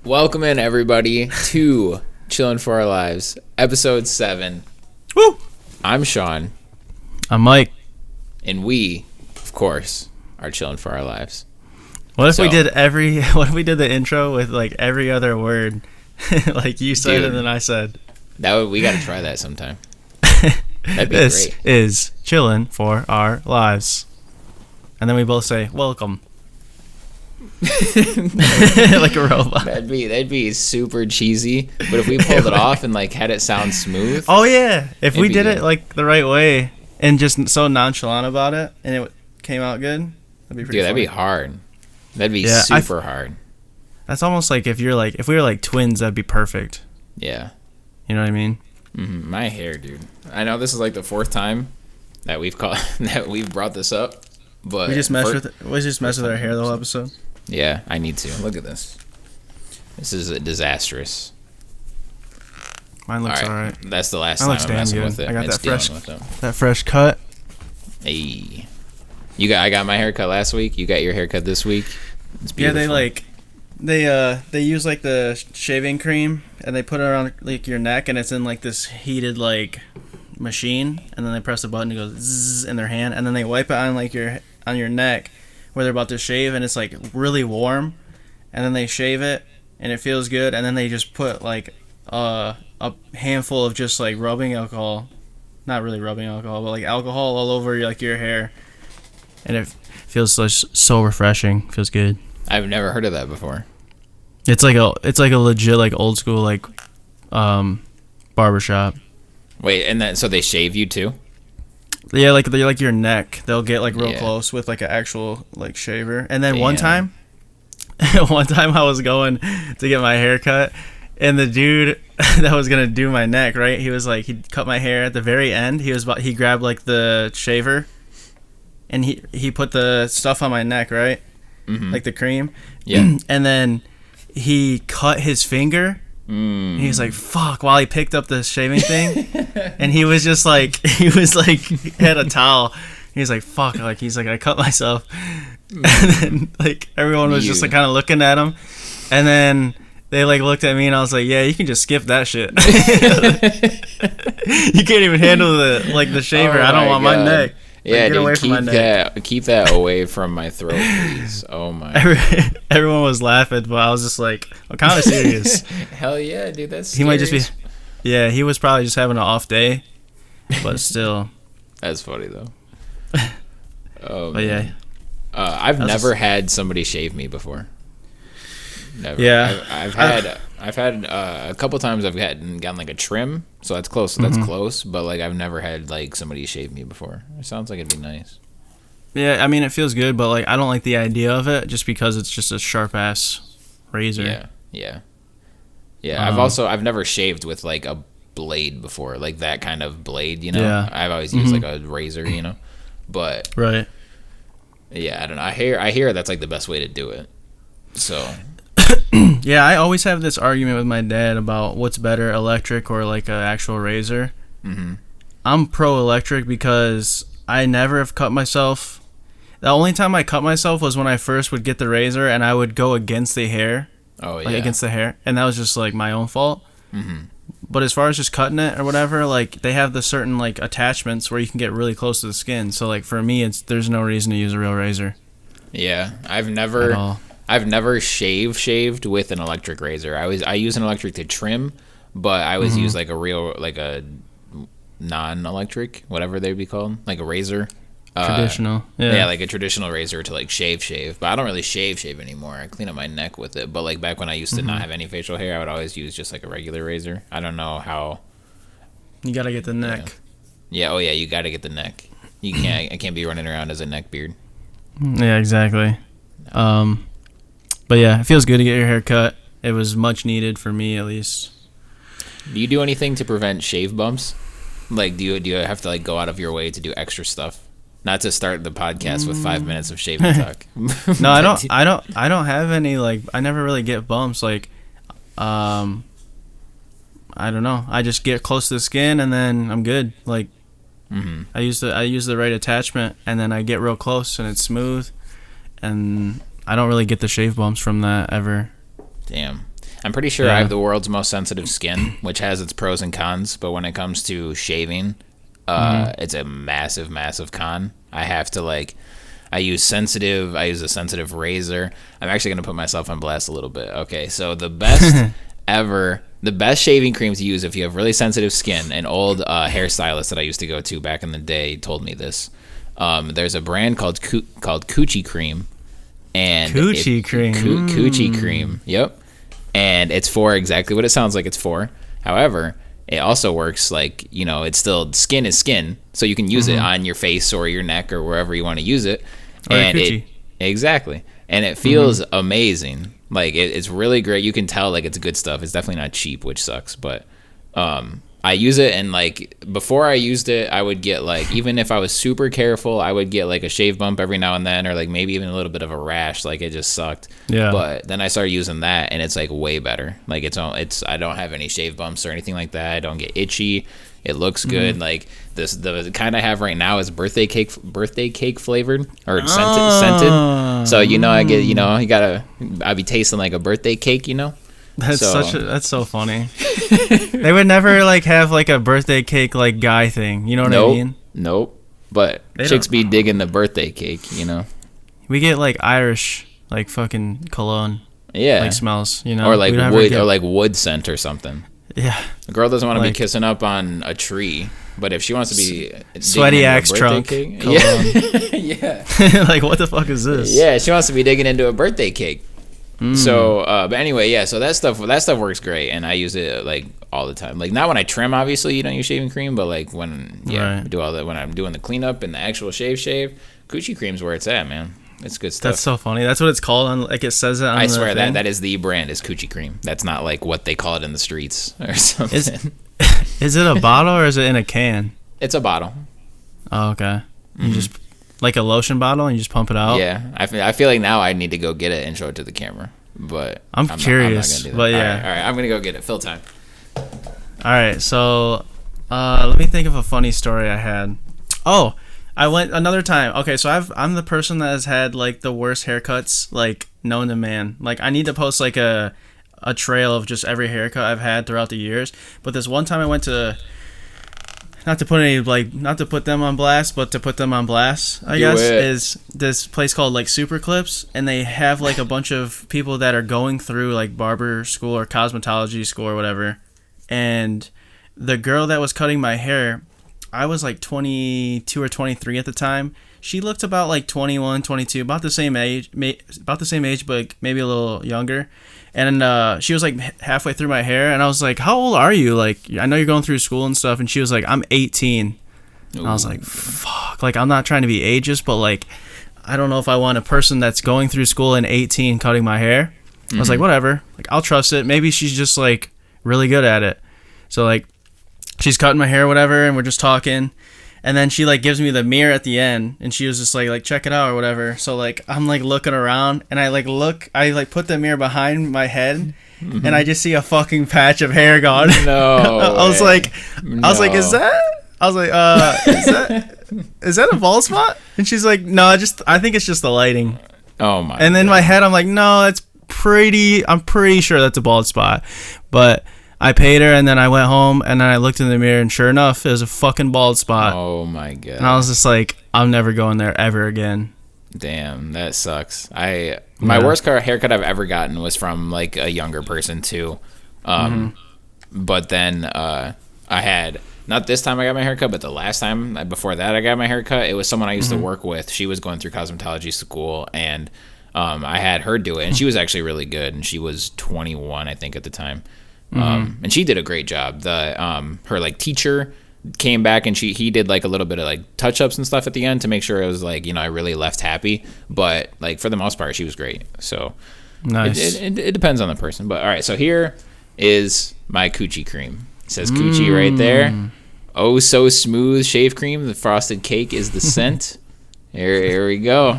Welcome in, everybody, to Chillin for Our Lives, episode 7. Woo! I'm Sean. I'm Mike. And we, of course, are Chillin for Our Lives. What if we did the intro with like every other word, like you said and then I said? We got to try that sometime. That'd be this great. Is Chillin for Our Lives, and then we both say welcome. Like a robot. That'd be super cheesy. But if we pulled it off and like had it sound smooth. Oh yeah, if we did it like the right way and just so nonchalant about it, and it came out good, that'd be pretty. Dude, that'd funny. be hard. That'd be super hard. That's almost like if we were like twins, that'd be perfect. Yeah. You know what I mean? Mm-hmm. My hair, dude. I know this is like the 4th time that we've brought this up, but we just mess with our hair the whole episode. Yeah, I need to. Look at this. This is disastrous. Mine looks all right. That's the last time I'm messing with it. I got that fresh cut. Hey, I got my haircut last week. You got your haircut this week. It's beautiful. Yeah, they use like the shaving cream and they put it around like your neck and it's in like this heated like machine, and then they press the button, it goes zzz in their hand, and then they wipe it on like on your neck where they're about to shave, and it's like really warm, and then they shave it and it feels good, and then they just put like a handful of just like rubbing alcohol, not really rubbing alcohol, but like alcohol all over like your hair, and it feels so refreshing. Feels good. I've never heard of that before. It's like a legit like old school like barbershop. Wait, and then so they shave you too? Yeah, like they like your neck. They'll get like real close with like an actual like shaver. And then one time I was going to get my hair cut, and the dude that was gonna do my neck, right? He was like, he cut my hair at the very end. He grabbed like the shaver, and he put the stuff on my neck, right? Mm-hmm. Like the cream. Yeah. And then he cut his finger. Mm. He was like, fuck, while he picked up the shaving thing. And he was had a towel. He was like, fuck, like he's like, I cut myself. And then like everyone was just like kind of looking at him. And then they like looked at me and I was like, yeah, you can just skip that shit. You can't even handle the shaver. I don't want my neck. Yeah, get away from my neck. Keep that away from my throat, please. Oh my. Everyone was laughing, but I was just like, I'm kind of serious. Hell yeah, dude. That's he might just be. Yeah, he was probably just having an off day, but still. That's funny though. Oh. But man. Yeah. I've never had somebody shave me before. Never. Yeah. I've had a couple times I've gotten like a trim, so that's close. That's close, but like I've never had like somebody shave me before. It sounds like it'd be nice. Yeah, I mean it feels good, but like I don't like the idea of it just because it's just a sharp ass razor. Yeah. I've never shaved with like a blade before, like that kind of blade, you know. Yeah. I've always used like a razor, you know. But right. Yeah, I don't know. I hear that's like the best way to do it. So. Yeah, I always have this argument with my dad about what's better, electric or like an actual razor. Mm-hmm. I'm pro electric because I never have cut myself. The only time I cut myself was when I first would get the razor and I would go against the hair. Oh, yeah. Like against the hair. And that was just like my own fault. Mm-hmm. But as far as just cutting it or whatever, like they have the certain like attachments where you can get really close to the skin. So like for me, there's no reason to use a real razor. Yeah, I've never shaved with an electric razor. I use an electric to trim, but I always use like a non-electric, whatever they'd be called, like a razor. Traditional. Yeah, like a traditional razor to like shave. But I don't really shave anymore. I clean up my neck with it. But like back when I used to not have any facial hair, I would always use just like a regular razor. I don't know how. You gotta get the neck. Yeah. Oh yeah, you gotta get the neck. I can't be running around as a neck beard. Yeah, exactly. But yeah, it feels good to get your hair cut. It was much needed for me, at least. Do you do anything to prevent shave bumps? Like, do you have to like go out of your way to do extra stuff? Not to start the podcast with 5 minutes of shaving talk. No, I don't have any like. I never really get bumps. Like, I don't know. I just get close to the skin and then I'm good. Like, I use the right attachment and then I get real close and it's smooth, and I don't really get the shave bumps from that ever. Damn. I'm pretty sure I have the world's most sensitive skin, which has its pros and cons. But when it comes to shaving, it's a massive, massive con. I have to I use a sensitive razor. I'm actually going to put myself on blast a little bit. Okay, so the best the best shaving cream to use if you have really sensitive skin, an old hairstylist that I used to go to back in the day told me this. There's a brand called Coochie cream. And Coochie cream. Yep. And it's for exactly what it sounds like it's for. However, it also works it's still skin is skin, so you can use it on your face or your neck or wherever you want to use it. And exactly. And it feels amazing. It's really great. You can tell it's good stuff. It's definitely not cheap, which sucks, but I use it, and before I used it, I would get even if I was super careful, I would get a shave bump every now and then, or maybe even a little bit of a rash. It just sucked. Yeah. But then I started using that, and it's way better. It's I don't have any shave bumps or anything like that. I don't get itchy. It looks good. The kind I have right now is birthday cake flavored or scented. So I'd be tasting like a birthday cake. That's so funny. They would never have a birthday cake guy thing. You know what I mean? Nope. But chicks be digging the birthday cake. We get Irish fucking cologne. Yeah. Smells. Or wood scent or something. Yeah. A girl doesn't want to be kissing up on a tree, but if she wants to be sweaty axe trunk cake, yeah. What the fuck is this? Yeah, she wants to be digging into a birthday cake. So, but anyway, yeah. So that stuff works great, and I use it all the time. Not when I trim, obviously you don't use shaving cream, but when do all that when I'm doing the cleanup and the actual shave. Coochie cream's where it's at, man. It's good stuff. That's so funny. That's what it's called on it says it on I swear that is the brand is Coochie cream. That's not what they call it in the streets or something. Is it a bottle or is it in a can? It's a bottle. Oh, okay. You just a lotion bottle and you just pump it out? Yeah. I feel like now I need to go get it and show it to the camera. But I'm curious. Not but yeah. All right. I'm going to go get it. Fill time. All right. So let me think of a funny story I had. Oh, I went another time. Okay, so I'm the person that has had the worst haircuts known to man. I need to post a trail of just every haircut I've had throughout the years. But this one time I went to not to put them on blast, but to put them on blast, I guess, is this place called Super Clips, and they have a bunch of people that are going through barber school or cosmetology school or whatever. And the girl that was cutting my hair, I was 22 or 23 at the time. She looked about 21, 22, about the same age, but maybe a little younger. And she was halfway through my hair, and I was like, "How old are you? I know you're going through school and stuff." And she was like, "I'm 18." And I was like, "Fuck!" I'm not trying to be ageist, but I don't know if I want a person that's going through school and 18 cutting my hair. I was like, "Whatever. I'll trust it. Maybe she's just really good at it." So she's cutting my hair, whatever, and we're just talking. And then she gives me the mirror at the end, and she was just like check it out or whatever. So I'm looking around, and I put the mirror behind my head, and I just see a fucking patch of hair gone. No. I was like, is that a bald spot? And she's like, no, I think it's just the lighting. Oh my. And then in my head, I'm like, no, I'm pretty sure that's a bald spot, but I paid her, and then I went home, and then I looked in the mirror, and sure enough, it was a fucking bald spot. Oh my god! And I was just like, I'm never going there ever again. Damn, that sucks. My worst haircut I've ever gotten was from a younger person too. But then I had, not this time I got my haircut, but the last time before that I got my haircut, it was someone I used to work with. She was going through cosmetology school, and I had her do it, and she was actually really good, and she was 21, I think, at the time. And she did a great job. Her teacher came back, and he did a little bit of touch-ups and stuff at the end to make sure it was I really left happy, but for the most part she was great. So nice. It depends on the person. But all right, so here is my Coochie cream. It says Coochie right there. Oh, so smooth shave cream. The frosted cake is the scent. Here we go.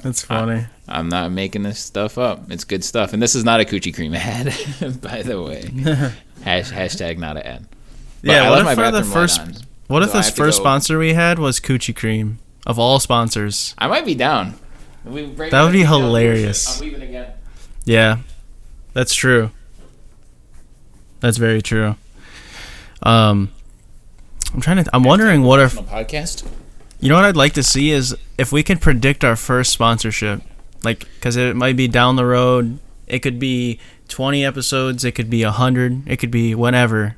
That's funny. I'm not making this stuff up. It's good stuff. And this is not a Coochie cream ad, by the way. Hashtag not an ad. But yeah, what if the first sponsor we had was Coochie cream? Of all sponsors. I might be down. That would be hilarious. I'm leaving again. Yeah, that's true. That's very true. I'm wondering what our podcast. You know what I'd like to see is if we could predict our first sponsorship, like, because it might be down the road. It could be 20 episodes. It could be 100. It could be whenever.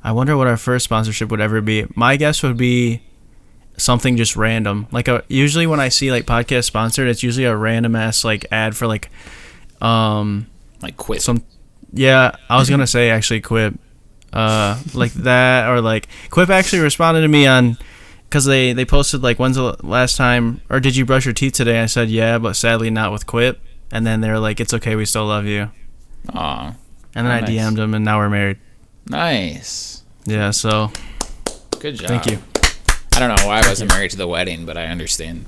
I wonder what our first sponsorship would ever be. My guess would be something just random. Like usually when I see like podcast sponsored, it's usually a random ass like ad for like Quip. Yeah, I was gonna say actually Quip, like that, or like Quip actually responded to me on, because they posted like, when's the last time, or did you brush your teeth today? I said yeah, but sadly not with Quip. And then they're like, it's okay, we still love you. Aw. And then I DM'd them, and now we're married. Nice. Yeah, so. Good job. Thank you. I don't know why I wasn't married to the wedding, but I understand.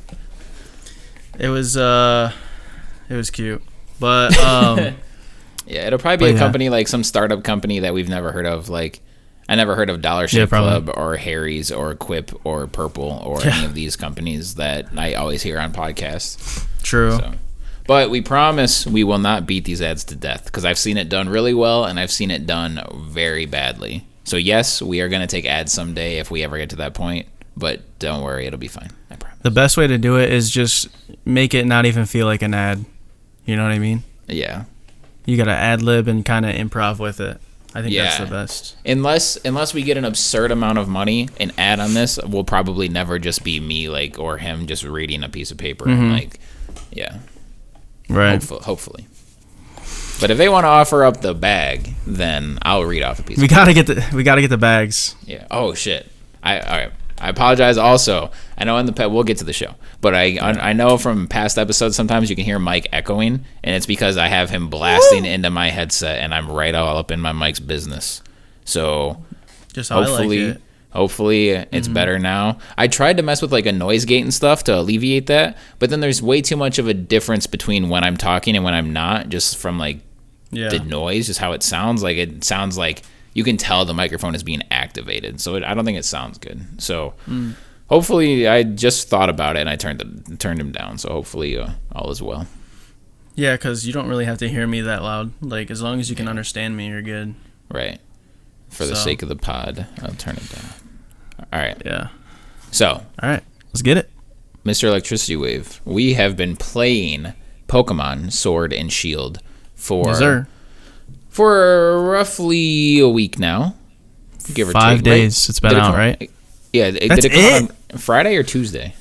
It was cute. But, yeah, it'll probably be a company, like some startup company that we've never heard of. Like, I never heard of Dollar Shave Club or Harry's or Quip or Purple or any of these companies that I always hear on podcasts. True. So. But we promise we will not beat these ads to death, because I've seen it done really well and I've seen it done very badly. So yes, we are going to take ads someday if we ever get to that point, but don't worry, it'll be fine. I promise. The best way to do it is just make it not even feel like an ad. You know what I mean? Yeah. You got to ad lib and kind of improv with it. I think that's the best. Unless we get an absurd amount of money, an ad on this will probably never just be me or him just reading a piece of paper and Right. Hopefully. But if they want to offer up the bag, then I'll read off a piece. We gotta get the bags. Yeah. Oh shit. All right. I apologize. Also, I know we'll get to the show, but I know from past episodes sometimes you can hear Mike echoing, and it's because I have him blasting into my headset, and I'm right all up in my mic's business. So just hopefully it's better now. I tried to mess with like a noise gate and stuff to alleviate that, but then there's way too much of a difference between when I'm talking and when I'm not, just from like the noise, just how it sounds. Like it sounds like you can tell the microphone is being activated, so I don't think it sounds good. So hopefully, I just thought about it and I turned him down. So hopefully all is well. Yeah, because you don't really have to hear me that loud. Like as long as you can understand me, you're good. Right. For the sake of the pod, I'll turn it down. All right. Yeah. So. All right. Let's get it. Mr. ElectricityWave, we have been playing Pokemon Sword and Shield for roughly a week now. Give or take. 5 days. Right? It's been out, right? Yeah. Did it come out on Friday or Tuesday?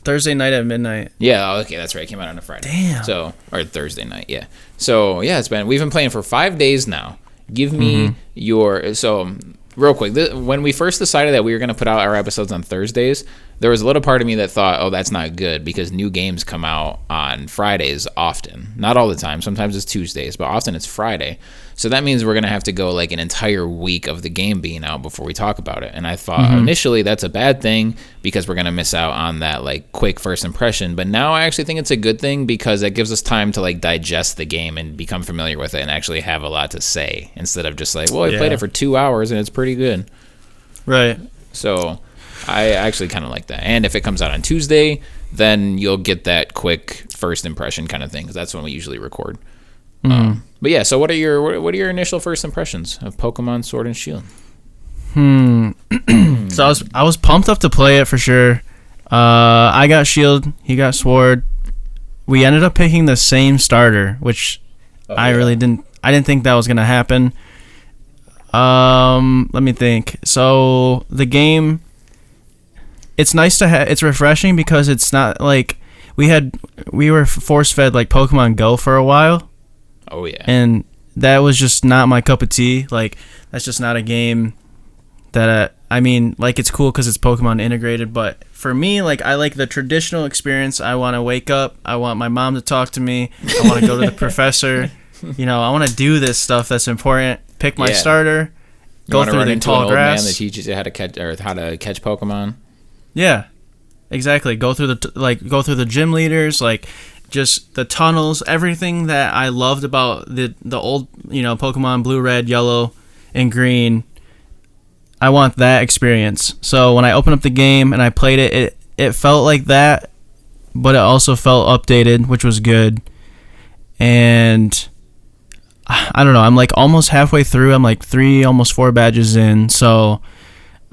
Thursday night at midnight. Yeah, okay, that's right. It came out on a Friday. Damn. Or Thursday night, yeah. So, yeah, we've been playing for 5 days now. Give me real quick, when we first decided that we were going to put out our episodes on Thursdays, there was a little part of me that thought, oh, that's not good, because new games come out on Fridays often. Not all the time. Sometimes it's Tuesdays, but often it's Friday. So that means we're going to have to go like an entire week of the game being out before we talk about it. And I thought initially that's a bad thing because we're going to miss out on that like quick first impression. But now I actually think it's a good thing because it gives us time to like digest the game and become familiar with it and actually have a lot to say instead of just like, well, I played it for 2 hours and it's pretty good. Right. So I actually kind of like that. And if it comes out on Tuesday, then you'll get that quick first impression kind of thing because that's when we usually record. But yeah, so what are your initial first impressions of Pokemon Sword and Shield? So I was pumped up to play it for sure. I got Shield, he got Sword. We ended up picking the same starter, which I didn't think that was gonna happen. Let me think. So the game, it's nice to have. It's refreshing because it's not like we were force fed like Pokemon Go for a while. Oh yeah. And that was just not my cup of tea. Like that's just not a game that I mean, like it's cool because it's Pokemon integrated, but for me, like I like the traditional experience. I want to wake up. I want my mom to talk to me. I want to go to the professor. You know, I want to do this stuff that's important. Pick my starter. Go through the tall grass. Man that teaches you how to catch Pokemon. Yeah, exactly. Go through the gym leaders, like just the tunnels, everything that I loved about the old, Pokemon Blue, Red, Yellow, and Green. I want that experience. So when I opened up the game and I played it, it felt like that, but it also felt updated, which was good. And I don't know. I'm like almost halfway through. I'm like 3, almost 4 badges in. So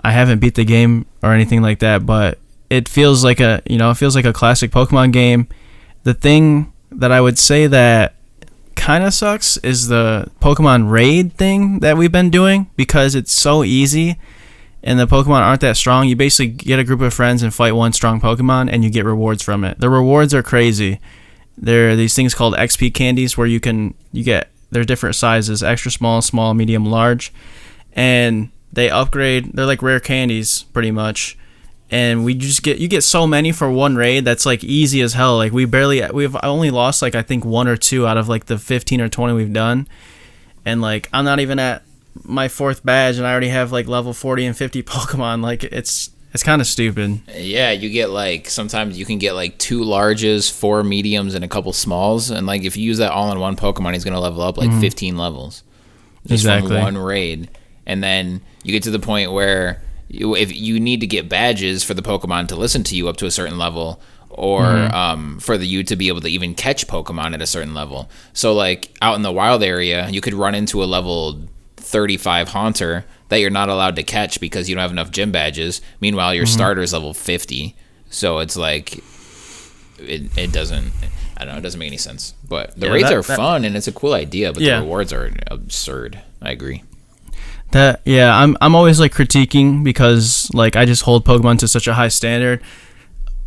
I haven't beat the game or anything like that, but it feels like a classic Pokemon game. The thing that I would say that kind of sucks is the Pokemon raid thing that we've been doing, because it's so easy and the Pokemon aren't that strong. You basically get a group of friends and fight one strong Pokemon and you get rewards from it. The rewards are crazy. There are these things called XP candies where they're different sizes: extra small, small, medium, large, and they upgrade. They're like rare candies pretty much. And you get so many for one raid that's like easy as hell. Like we've only lost like I think 1 or 2 out of like the 15 or 20 we've done. And like I'm not even at my 4th badge and I already have like level 40 and 50 Pokemon. Like it's kind of stupid. Yeah, you get like, sometimes you can get like 2 larges, 4 mediums, and a couple smalls. And like if you use that all in one Pokemon, he's going to level up like 15 levels. Just from one raid. And then you get to the point where if you need to get badges for the Pokemon to listen to you up to a certain level, or for you to be able to even catch Pokemon at a certain level. So like out in the wild area, you could run into a level 35 Haunter that you're not allowed to catch because you don't have enough gym badges. Meanwhile, your starter is level 50. So it's like it doesn't, I don't know, it doesn't make any sense. But the raids are fun and it's a cool idea, but the rewards are absurd. I agree. I'm always like critiquing because like I just hold Pokemon to such a high standard.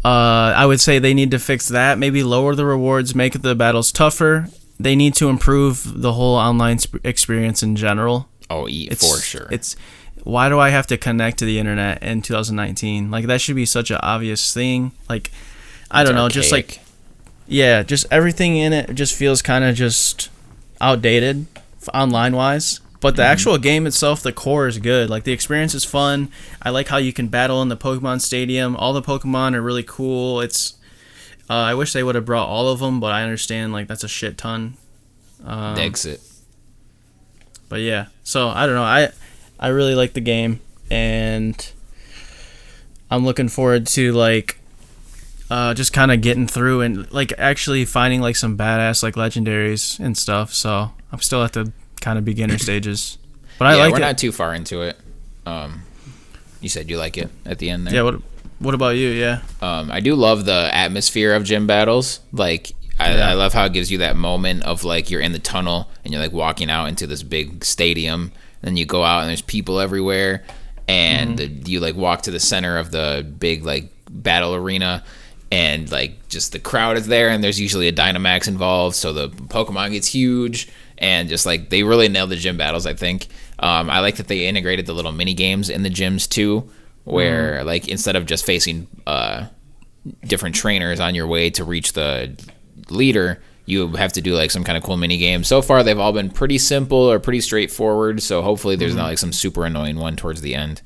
I would say they need to fix that. Maybe lower the rewards, make the battles tougher. They need to improve the whole online experience in general. Oh, for sure. Why do I have to connect to the internet in 2019? Like that should be such an obvious thing. Like I don't know, archaic. Just like just everything in it just feels kind of just outdated online wise. But the actual game itself, the core is good. Like the experience is fun. I like how you can battle in the Pokemon Stadium. All the Pokemon are really cool. I wish they would have brought all of them, but I understand like that's a shit ton. Exit. But yeah, so I don't know. I really like the game, and I'm looking forward to like just kind of getting through and like actually finding like some badass like legendaries and stuff. So I'm still at the kind of beginner stages, but I like it. We're not too far into it. You said you like it at the end there. Yeah. What about you? Yeah. I do love the atmosphere of gym battles. Like I love how it gives you that moment of like you're in the tunnel and you're like walking out into this big stadium. Then you go out and there's people everywhere, and you like walk to the center of the big like battle arena, and like just the crowd is there, and there's usually a Dynamax involved, so the Pokemon gets huge, and just like they really nailed the gym battles. I think I like that they integrated the little mini games in the gyms too, where like instead of just facing different trainers on your way to reach the leader, you have to do like some kind of cool mini game. So far they've all been pretty simple or pretty straightforward, so hopefully there's not like some super annoying one towards the end,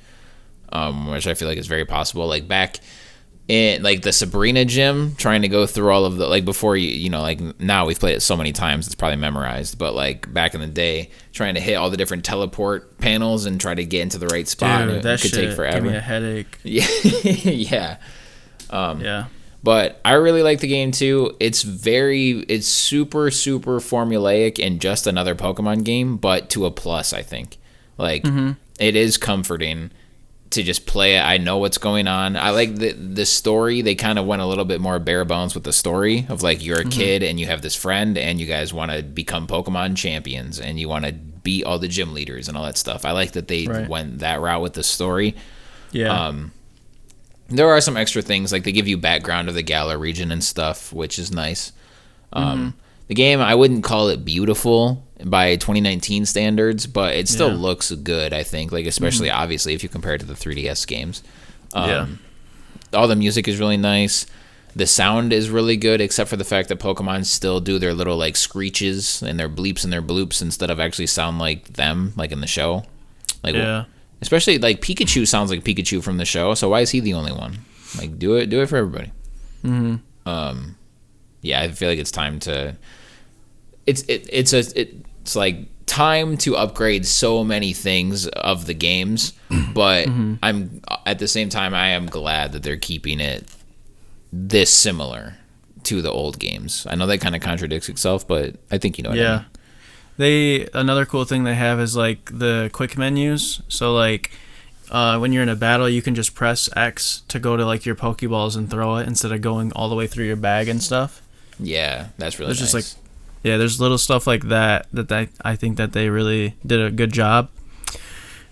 which I feel like is very possible. Like back in like the Sabrina gym, trying to go through all of the like before you know, like now we've played it so many times it's probably memorized, but like back in the day, trying to hit all the different teleport panels and try to get into the right spot, dude, that could take forever. Give me a headache. Yeah. But I really like the game too. It's super, super formulaic and just another Pokemon game, but to a plus, I think. Like, it is comforting to just play it. I know what's going on. I like the story. They kind of went a little bit more bare bones with the story of like you're a kid and you have this friend and you guys want to become Pokemon champions and you want to beat all the gym leaders and all that stuff. I like that they went that route with the story. Yeah. There are some extra things, like they give you background of the Galar region and stuff, which is nice. The game, I wouldn't call it beautiful by 2019 standards, but it still looks good, I think, like especially obviously if you compare it to the 3DS games. All the music is really nice. The sound is really good, except for the fact that Pokemon still do their little like screeches and their bleeps and their bloops instead of actually sound like them, like in the show. Like, especially like Pikachu sounds like Pikachu from the show, so why is he the only one? Like do it for everybody. I feel like it's time to it's like time to upgrade so many things of the games, but I'm at the same time I am glad that they're keeping it this similar to the old games. I know that kind of contradicts itself, but I think you know what I mean. Another cool thing they have is like the quick menus. So like when you're in a battle, you can just press X to go to like your Pokeballs and throw it instead of going all the way through your bag and stuff. Yeah, that's really nice. Just like, yeah, there's little stuff like that I think that they really did a good job.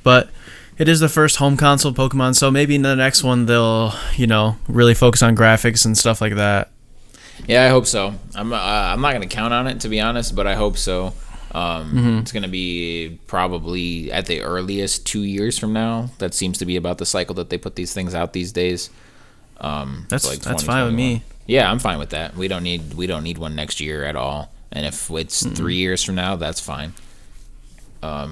But it is the first home console Pokemon, so maybe in the next one they'll, really focus on graphics and stuff like that. Yeah, I hope so. I'm not gonna count on it, to be honest, but I hope so. It's gonna be probably at the earliest 2 years from now. That seems to be about the cycle that they put these things out these days. That's fine with me. Yeah, I'm fine with that. We don't need one next year at all. And if it's 3 years from now, that's fine.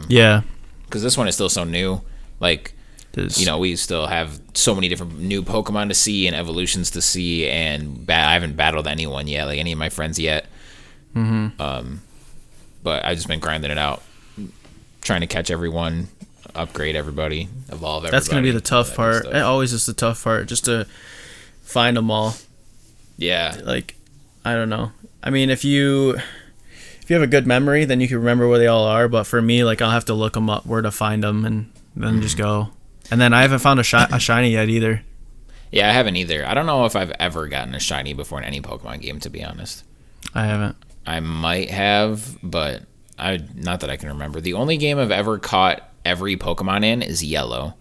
Yeah, because this one is still so new. Like, we still have so many different new Pokemon to see and evolutions to see, and I haven't battled anyone yet, like any of my friends yet. But I've just been grinding it out, trying to catch everyone, upgrade everybody, evolve everybody. That's gonna be the tough part. It always is the tough part, just to find them all. Yeah. Like, I don't know. I mean, if you have a good memory, then you can remember where they all are. But for me, like, I'll have to look them up, where to find them, and then just go. And then I haven't found a shiny yet either. Yeah, I haven't either. I don't know if I've ever gotten a shiny before in any Pokemon game, to be honest. I haven't. I might have, but not that I can remember. The only game I've ever caught every Pokemon in is Yellow.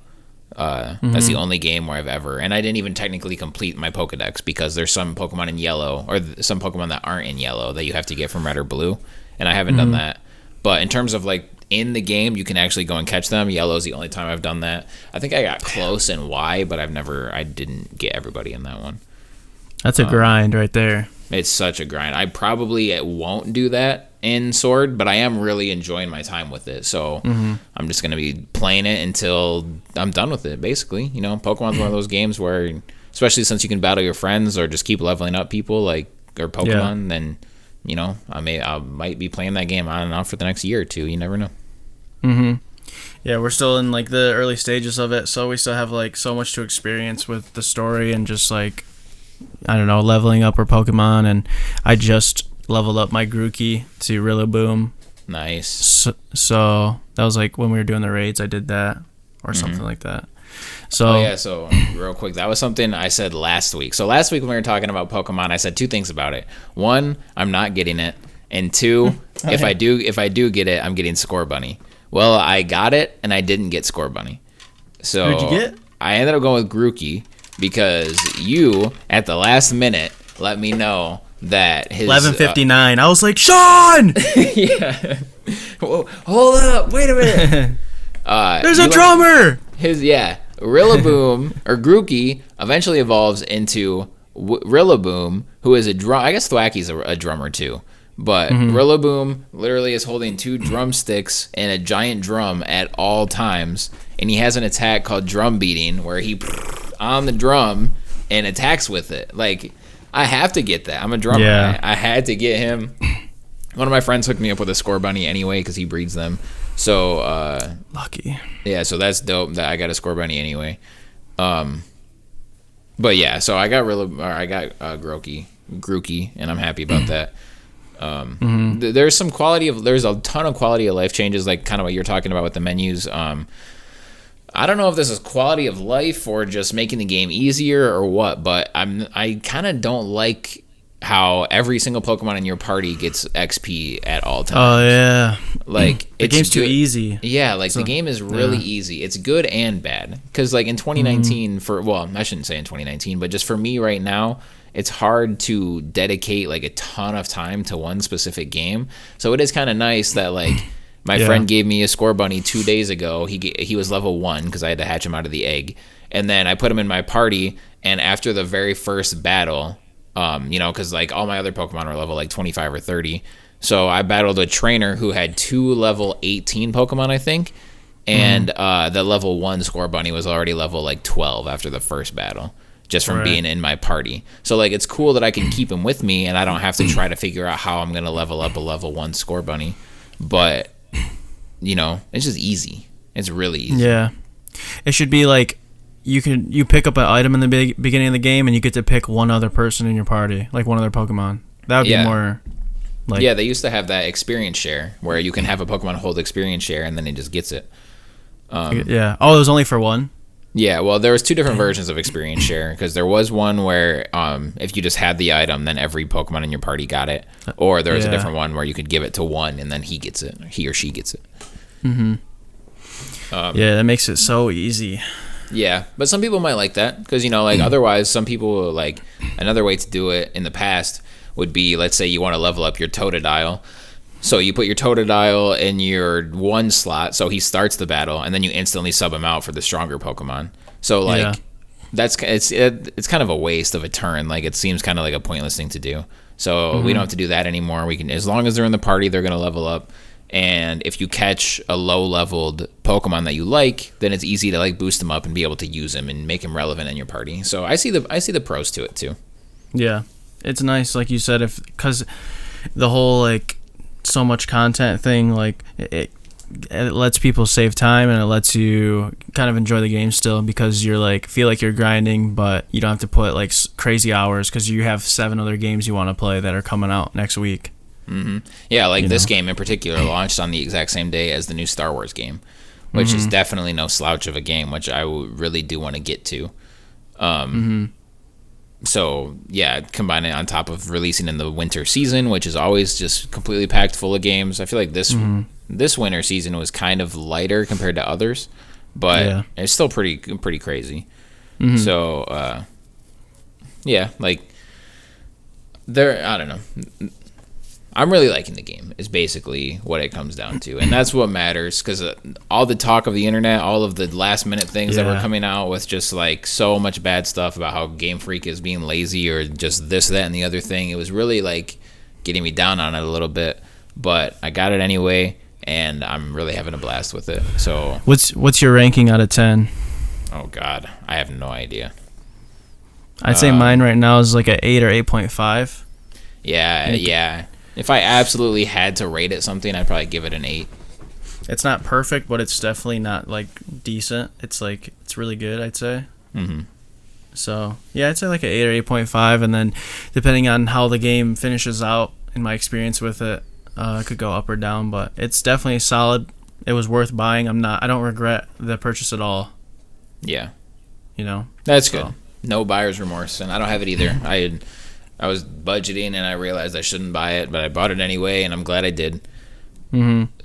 That's the only game where I've ever, and I didn't even technically complete my Pokedex because there's some Pokemon in Yellow, or some Pokemon that aren't in Yellow that you have to get from Red or Blue, and I haven't done that. But in terms of like in the game, you can actually go and catch them. Yellow's the only time I've done that. I think I got close in Y, but I didn't get everybody in that one. That's a grind right there. It's such a grind. I probably won't do that in Sword, but I am really enjoying my time with it. So I'm just going to be playing it until I'm done with it, basically. Pokemon's one of those games where, especially since you can battle your friends or just keep leveling up people, or Pokemon, then, I might be playing that game on and off for the next year or two. You never know. Yeah, we're still in, like, the early stages of it, so we still have, like, so much to experience with the story and just, like, I don't know, leveling up our Pokemon, and I just leveled up my Grookey to Rillaboom. Nice. So that was like when we were doing the raids, I did that or something like that. So so real quick, that was something I said last week. So last week when we were talking about Pokemon, I said two things about it. One, I'm not getting it, and two, if I do get it, I'm getting Score Bunny. Well, I got it, and I didn't get Score Bunny. So who'd you get? I ended up going with Grookey, because you, at the last minute, let me know that his 11:59. I was like, Sean! Yeah. Whoa, hold up, wait a minute. There's a drummer! Rillaboom, or Grookey, eventually evolves into Rillaboom, who is a drum. I guess Thwacky's a drummer too. But Rillaboom literally is holding two drumsticks and a giant drum at all times. And he has an attack called Drum Beating, where he on the drum and attacks with it. Like, I have to get that. I'm a drummer. Yeah. I had to get him. One of my friends hooked me up with a Score Bunny anyway because he breeds them. So lucky. Yeah, so that's dope that I got a Score Bunny anyway. But yeah, so I got Grookey, and I'm happy about that. There's a ton of quality of life changes, like kind of what you're talking about with the menus. I don't know if this is quality of life or just making the game easier or what, but I kind of don't like how every single Pokemon in your party gets XP at all times. Oh yeah, like the game's too easy. Yeah, like the game is really easy. It's good and bad, because like in 2019, I shouldn't say in 2019, but just for me right now, it's hard to dedicate like a ton of time to one specific game. So it is kind of nice that like my friend gave me a Score Bunny 2 days ago. He was level 1 because I had to hatch him out of the egg, and then I put him in my party. And after the very first battle, because like all my other Pokemon were level like 25 or 30, so I battled a trainer who had 2 level 18 Pokemon, I think, and the level 1 Score Bunny was already level like 12 after the first battle, just from being in my party. So like it's cool that I can keep him with me, and I don't have to try to figure out how I'm gonna level up a level 1 Score Bunny. But it's just easy. It's really easy. Yeah, it should be like you pick up an item in the beginning of the game, and you get to pick one other person in your party, like one other Pokemon. That would be more Like, yeah, they used to have that experience share where you can have a Pokemon hold experience share and then it just gets it. Yeah. Oh, it was only for one? Yeah, well, there was 2 different versions of experience share because there was one where if you just had the item, then every Pokemon in your party got it, or there was a different one where you could give it to one and then he gets it, or he or she gets it. Mm-hmm. Yeah, that makes it so easy. Yeah, but some people might like that because, you know, like otherwise some people, like, another way to do it in the past would be, let's say you want to level up your Totodile. So you put your Totodile in your 1 slot, so he starts the battle, and then you instantly sub him out for the stronger Pokemon. So, like, it's kind of a waste of a turn. Like, it seems kind of like a pointless thing to do. So we don't have to do that anymore. We can, as long as they're in the party, they're going to level up. And if you catch a low-leveled Pokemon that you like, then it's easy to, like, boost them up and be able to use them and make them relevant in your party. So I see the pros to it too. Yeah, it's nice, like you said, because the whole, like, so much content thing, like, it lets people save time, and it lets you kind of enjoy the game still, because you're like, feel like you're grinding, but you don't have to put like crazy hours because you have 7 other games you want to play that are coming out next week. Mm-hmm. Yeah, like this game in particular launched on the exact same day as the new Star Wars game, which is definitely no slouch of a game, which I really do want to get to. So, yeah, combine it on top of releasing in the winter season, which is always just completely packed full of games. I feel like this winter season was kind of lighter compared to others, but it's still pretty crazy. So, yeah, like, I don't know. I'm really liking the game is basically what it comes down to. And that's what matters, because all the talk of the internet, all of the last minute things that were coming out with just like so much bad stuff about how Game Freak is being lazy or just this, that, and the other thing, it was really like getting me down on it a little bit. But I got it anyway, and I'm really having a blast with it. So what's your ranking out of 10? Oh, God. I have no idea. I'd say mine right now is like an 8 or 8.5. Yeah. If I absolutely had to rate it something, I'd probably give it an 8. It's not perfect, but it's definitely not like decent. It's like, it's really good, I'd say. So yeah, I'd say like an 8 or 8.5, and then depending on how the game finishes out, in my experience with it, it could go up or down. But it's definitely solid. It was worth buying. I don't regret the purchase at all. Yeah, you know, that's good. No buyer's remorse, and I don't have it either. I was budgeting and I realized I shouldn't buy it, but I bought it anyway, and I'm glad I did.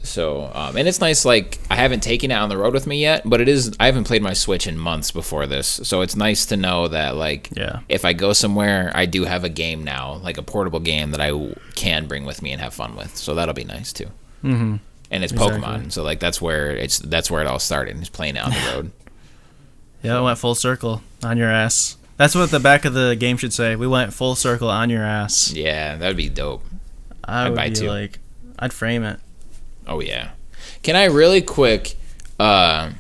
So, and it's nice, like, I haven't taken it on the road with me yet, but I haven't played my Switch in months before this, so it's nice to know that, like, if I go somewhere, I do have a game now, like a portable game that I can bring with me and have fun with, so that'll be nice too. And it's Pokemon, so, like, that's where it all started, just playing it on the road. Yeah, it went full circle on your ass. That's what the back of the game should say. We went full circle on your ass. Yeah, that would be dope. I'd buy 2. Like, I'd frame it. Oh, yeah. Can I really quick call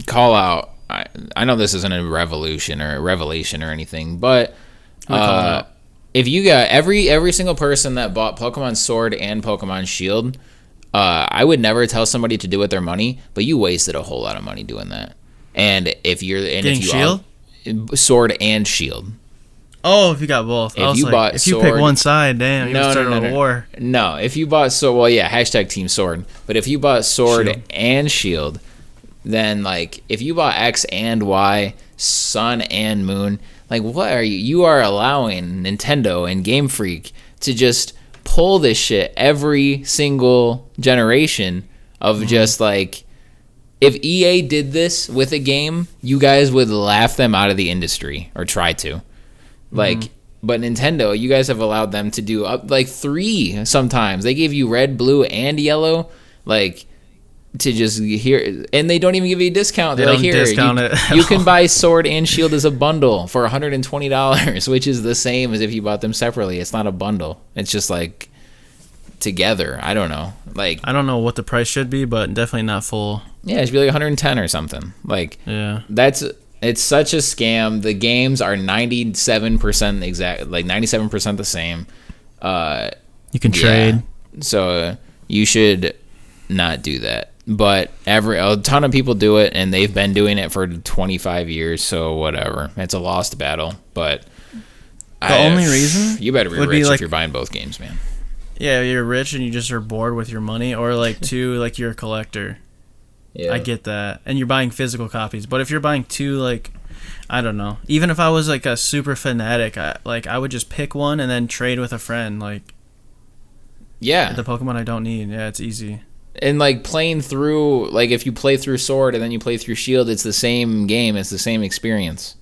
out... I know this isn't a revelation or anything, but if you got every single person that bought Pokemon Sword and Pokemon Shield, I would never tell somebody to do with their money, but you wasted a whole lot of money doing that. And if you're... Getting Shield? Sword and Shield. Oh, if you got both. If you pick one side, damn, you started a war. No, if you bought hashtag Team Sword. But if you bought Sword and Shield, then like if you bought X and Y, Sun and Moon, like what are you? You are allowing Nintendo and Game Freak to just pull this shit every single generation of just like. If EA did this with a game, you guys would laugh them out of the industry or try to. Like, but Nintendo, you guys have allowed them to do up like 3 sometimes. They gave you red, blue, and yellow, like to just hear, and they don't even give you a discount. They're like, here, you can buy Sword and Shield as a bundle for $120, which is the same as if you bought them separately. It's not a bundle. It's just like together. I don't know. Like, I don't know what the price should be, but definitely not full. Yeah, it should be like 110 or something. Like, it's such a scam. The games are 97% exact, like 97% the same. You can trade. So you should not do that. But a ton of people do it, and they've been doing it for 25 years. So whatever, it's a lost battle. But the only reason you better be rich if you're buying both games, man. yeah, you're rich and you just are bored with your money, or like two, like you're a collector. Yeah. I get that. And you're buying physical copies. But if you're buying two, like, I don't know. Even if I was like a super fanatic, I would just pick one and then trade with a friend. Like, yeah, the Pokemon I don't need. Yeah, it's easy. And like playing through, like if you play through Sword and then you play through Shield, it's the same game. It's the same experience.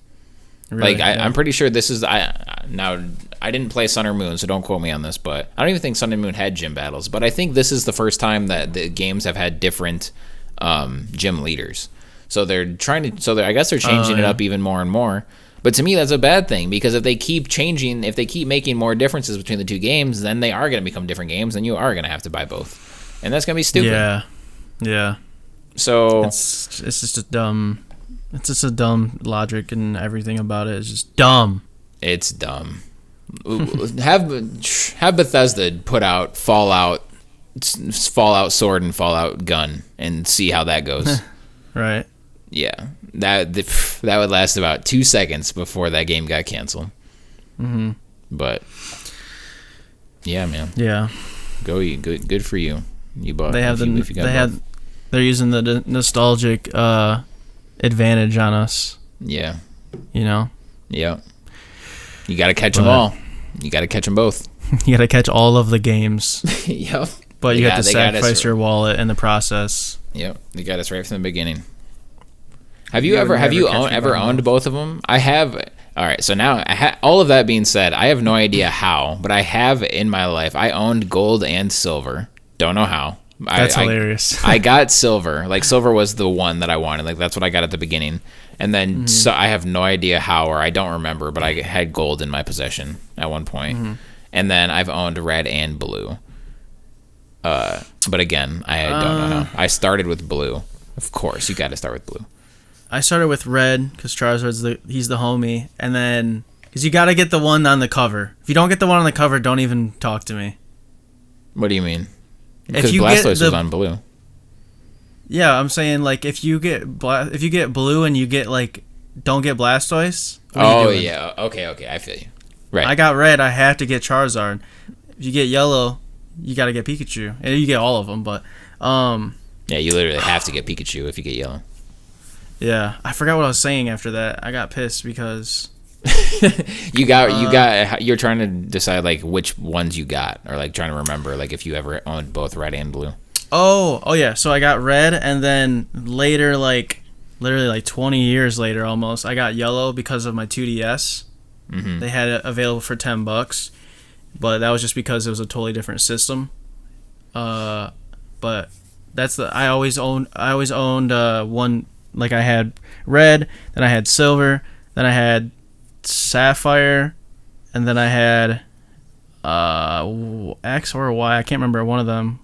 Really? Like I'm pretty sure this is now I didn't play Sun or Moon, so don't quote me on this. But I don't even think Sun and Moon had gym battles. But I think this is the first time that the games have had different gym leaders. So they're trying to. So I guess they're changing it up even more and more. But to me, that's a bad thing, because if they keep changing, if they keep making more differences between the two games, then they are going to become different games, and you are going to have to buy both, and that's going to be stupid. Yeah. So it's just a dumb. It's just a dumb logic, and everything about it is just dumb. It's dumb. have Bethesda put out Fallout Sword and Fallout Gun and see how that goes. Right. Yeah, that would last about 2 seconds before that game got canceled. Mm-hmm. But yeah, man. Yeah. Good for you. You bought. They're using the nostalgic advantage on us. Yeah. You know. Yeah. You got to catch them all. You got to catch them both. You got to catch all of the games. Yep. But you have to sacrifice your wallet in the process. Yep. You got us right from the beginning. Have you ever owned both of them? I have. All right, so now all of that being said, I have no idea how, but I have in my life. I owned gold and silver. Don't know how. That's hilarious. I got silver. Like, silver was the one that I wanted. Like, that's what I got at the beginning. And then so I have no idea how, or I don't remember, but I had gold in my possession at one point. Mm-hmm. And then I've owned red and blue. But again, I don't know how. I started with blue. Of course, you got to start with blue. I started with red because Charizard's he's the homie, and then because you got to get the one on the cover. If you don't get the one on the cover, don't even talk to me. What do you mean? Because Blastoise was on blue. Yeah, I'm saying like if you get blue and you get like don't get Blastoise. Oh yeah, okay, I feel you. Right. I got red. I have to get Charizard. If you get yellow, you got to get Pikachu, and you get all of them. But yeah, you literally have to get Pikachu if you get yellow. Yeah, I forgot what I was saying after that. I got pissed because you're trying to decide like which ones you got, or like trying to remember like if you ever owned both red and blue. Oh yeah. So I got red, and then later, like literally like 20 years later, almost, I got yellow because of my 2DS. Mm-hmm. They had it available for $10, but that was just because it was a totally different system. But that's I always owned one. Like, I had red, then I had silver, then I had sapphire, and then I had X or Y. I can't remember one of them.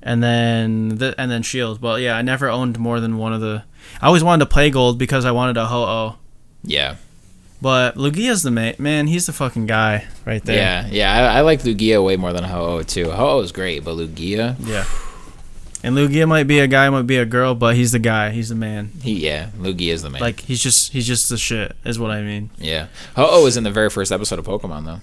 And then shield. But yeah, I never owned more than one of the. I always wanted to play gold because I wanted a Ho-Oh. Yeah. But Lugia's the man. He's the fucking guy right there. Yeah. I like Lugia way more than Ho-Oh too. Ho-Oh is great, but Lugia. Yeah. And Lugia might be a guy, might be a girl, but he's the guy. He's the man. Lugia is the man. Like, he's just the shit, is what I mean. Yeah. Ho-Oh was in the very first episode of Pokemon, though.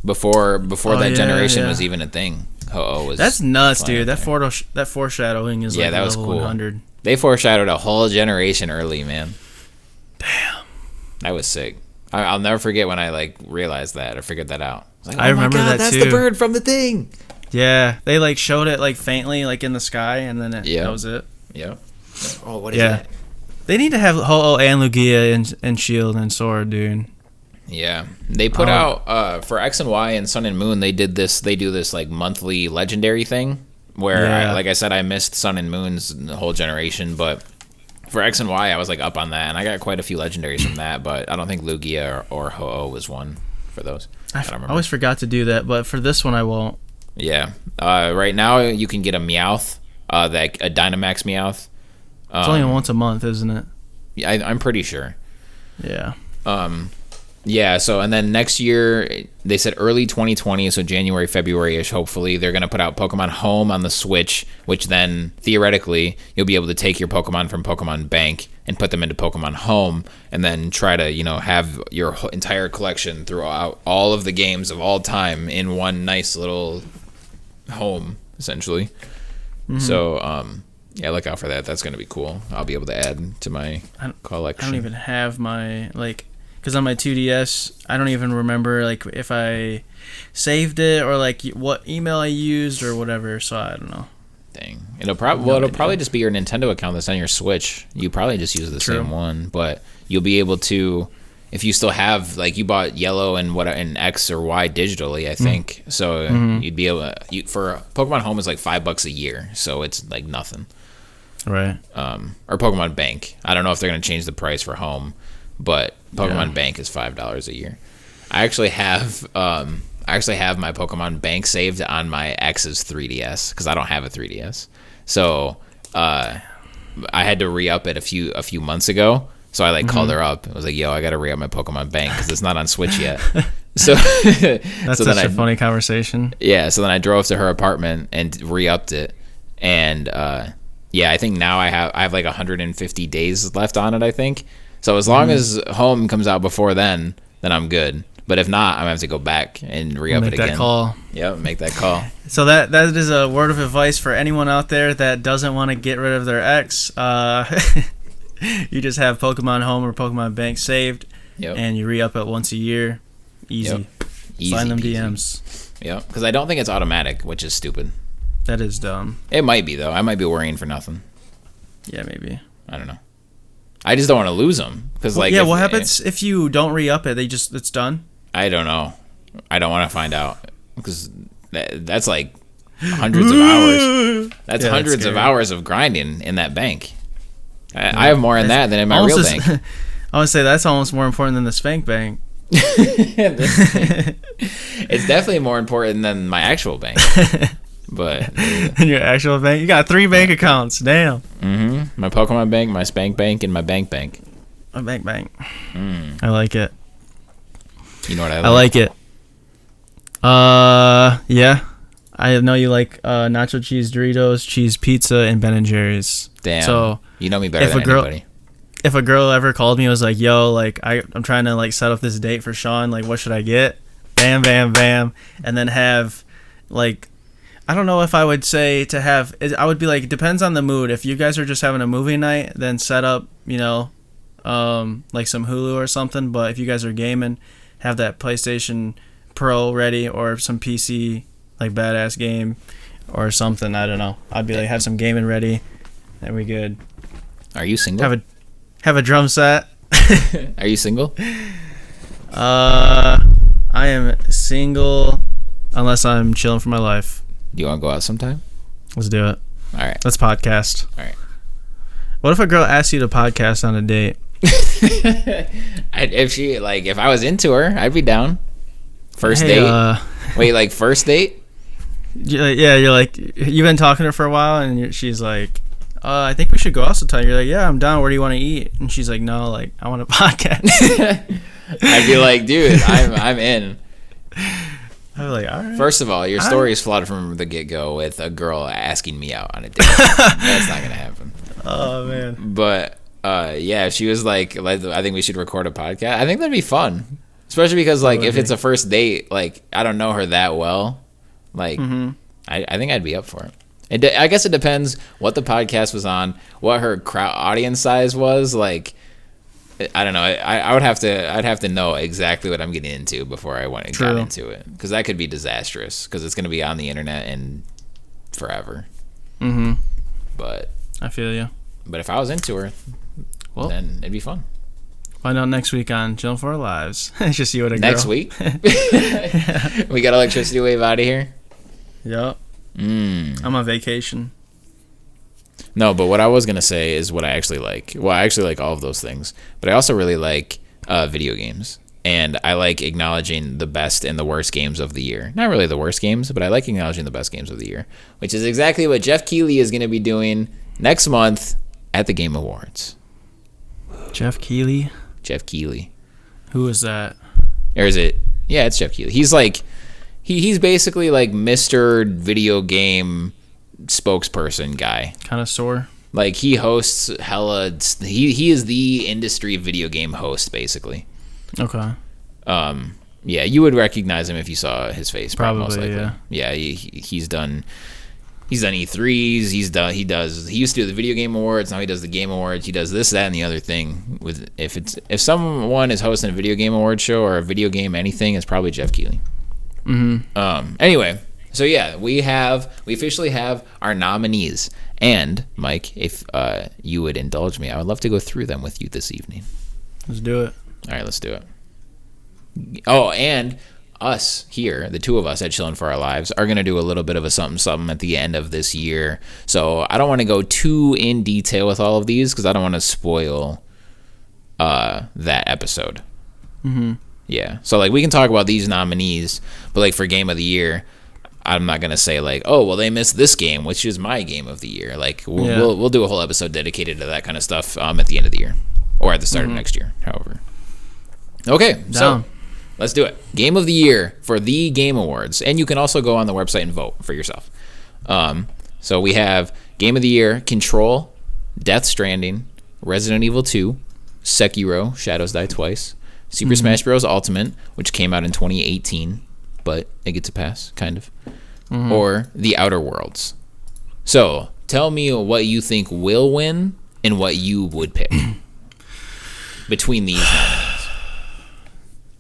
Before that generation was even a thing. Ho-Oh was. That's nuts, dude. That foreshadowing is like that was level cool. 100. They foreshadowed a whole generation early, man. Damn. That was sick. I'll never forget when I like realized that or figured that out. I was like, I remember that that's too. That's the bird from the thing. Yeah, they like showed it like faintly, like in the sky, and then that was it. Yeah. Oh, what is that? They need to have Ho-Oh and Lugia and Shield and Sword, dude. Yeah, they put out for X and Y and Sun and Moon. They do this like monthly legendary thing where, like I said, I missed Sun and Moon's whole generation, but for X and Y, I was like up on that, and I got quite a few legendaries from that. But I don't think Lugia or Ho-Oh was one for those. I always forgot to do that, but for this one, I won't. Yeah. Right now you can get a Meowth, a Dynamax Meowth. It's only once a month, isn't it? Yeah, I'm pretty sure. Yeah. Yeah. So and then next year they said early 2020, so January, February-ish. Hopefully they're gonna put out Pokemon Home on the Switch, which then theoretically you'll be able to take your Pokemon from Pokemon Bank and put them into Pokemon Home, and then try to have your entire collection throughout all of the games of all time in one nice little home essentially. So yeah, look out for that. That's gonna be cool. I'll be able to add to my collection. I don't even have my because on my 2DS, I don't even remember like if I saved it or like what email I used or whatever. So I don't know. Dang. It'll probably just be your Nintendo account that's on your Switch. You probably just use the same one, but you'll be able to, if you still have, like, you bought yellow and X or Y digitally, I think. So you'd be able to, for Pokemon Home is like $5 a year, so it's like nothing. Right. Or Pokemon Bank. I don't know if they're gonna change the price for Home, but Pokemon Bank is $5 a year. I actually have my Pokemon Bank saved on my ex's 3DS because I don't have a 3DS. So I had to re-up it a few months ago. So I called her up. I was like, "Yo, I got to re-up my Pokemon Bank because it's not on Switch yet." So that's such a funny conversation. Yeah. So then I drove to her apartment and re-upped it, and yeah, I think now I have like 150 days left on it. I think so. As long as Home comes out before then I'm good. But if not, I'm gonna have to go back and re-up it again. Make that call. Yep, make that call. So that is a word of advice for anyone out there that doesn't want to get rid of their ex. You just have Pokemon Home or Pokemon Bank saved, and you re-up it once a year. Easy. Sign them DMs. Yep, because I don't think it's automatic, which is stupid. That is dumb. It might be, though. I might be worrying for nothing. Yeah, maybe. I don't know. I just don't want to lose them. Cause, what happens if you don't re-up it? It's done? I don't know. I don't want to find out because that's like hundreds of hours. That's hundreds of hours of grinding in that bank. I have more in that than in my real bank. I would say that's almost more important than the Spank Bank. It's definitely more important than my actual bank. But in your actual bank, you got 3 bank accounts. Damn. My Pokemon Bank, my Spank Bank, and my Bank. My Bank. I like it. You know what I like it. Yeah. I know you like nacho cheese Doritos, cheese pizza, and Ben & Jerry's. Damn. So you know me better than anybody. If a girl ever called me and was like, "Yo, like I'm trying to like set up this date for Sean. Like, what should I get?" Bam, bam, bam, and then have like, I don't know if I would say to have. I would be like, it depends on the mood. If you guys are just having a movie night, then set up, like some Hulu or something. But if you guys are gaming, have that PlayStation Pro ready or some PC like badass game or something. I don't know. I'd be like, have some gaming ready, and we good. Are you single? Have a drum set. Are you single? I am single unless I'm chilling for my life. Do you want to go out sometime? Let's do it. All right. Let's podcast. All right. What if a girl asks you to podcast on a date? If I was into her, I'd be down. First date? Wait, like first date? Yeah, you're like, you've been talking to her for a while, and she's like, I think we should go out sometime. You're like, yeah, I'm down. Where do you want to eat? And she's like, no, like, I want a podcast. I'd be like, dude, I'm in. I'd be like, all right. First of all, your story is flawed from the get-go with a girl asking me out on a date. That's not going to happen. Oh, man. But, yeah, if she was like, I think we should record a podcast, I think that'd be fun. Especially because, like, if it's a first date, like, I don't know her that well. Like, I think I'd be up for it. I guess it depends what the podcast was on, what her audience size was. Like, I don't know. I'd have to know exactly what I'm getting into before I went and got into it, because that could be disastrous because it's going to be on the internet and forever. But I feel you. But if I was into her, then it'd be fun. Find out next week on Chillin' for Our Lives. It's just you and a girl. Next week? We got ElectricityWave out of here? Yep. I'm on vacation. No, but what I was going to say is what I actually like. Well, I actually like all of those things. But I also really like video games. And I like acknowledging the best and the worst games of the year. Not really the worst games, but I like acknowledging the best games of the year. Which is exactly what Jeff Keighley is going to be doing next month at the Game Awards. Jeff Keighley? Jeff Keighley. Who is that? Or is it? Yeah, it's Jeff Keighley. He's like... He's basically like Mr. Video Game spokesperson guy. Connoisseur. Like he hosts he is the industry video game host basically. Okay. Yeah, you would recognize him if you saw his face. Probably, most likely. yeah. Yeah, he's done E3s. He used to do the video game awards. Now he does the game awards. He does this, that, and the other thing. If someone is hosting a video game award show or a video game anything, it's probably Jeff Keighley. Anyway, so yeah, we officially have our nominees. And Mike, if you would indulge me, I would love to go through them with you this evening. Let's do it. All right, let's do it. Oh, and us here, the two of us at Chillin' for Our Lives, are going to do a little bit of a something at the end of this year. So I don't want to go too in detail with all of these because I don't want to spoil that episode. Yeah. So, like, we can talk about these nominees, but, like, for Game of the Year, I'm not going to say, like, oh, well, they missed this game, which is my Game of the Year. Like, we'll do a whole episode dedicated to that kind of stuff at the end of the year or at the start of next year, however. Okay, so let's do it. Game of the Year for the Game Awards. And you can also go on the website and vote for yourself. So we have Game of the Year, Control, Death Stranding, Resident Evil 2, Sekiro, Shadows Die Twice, Super Smash Bros. Ultimate, which came out in 2018, but it gets a pass, kind of. Or The Outer Worlds. So tell me what you think will win and what you would pick between these nominees.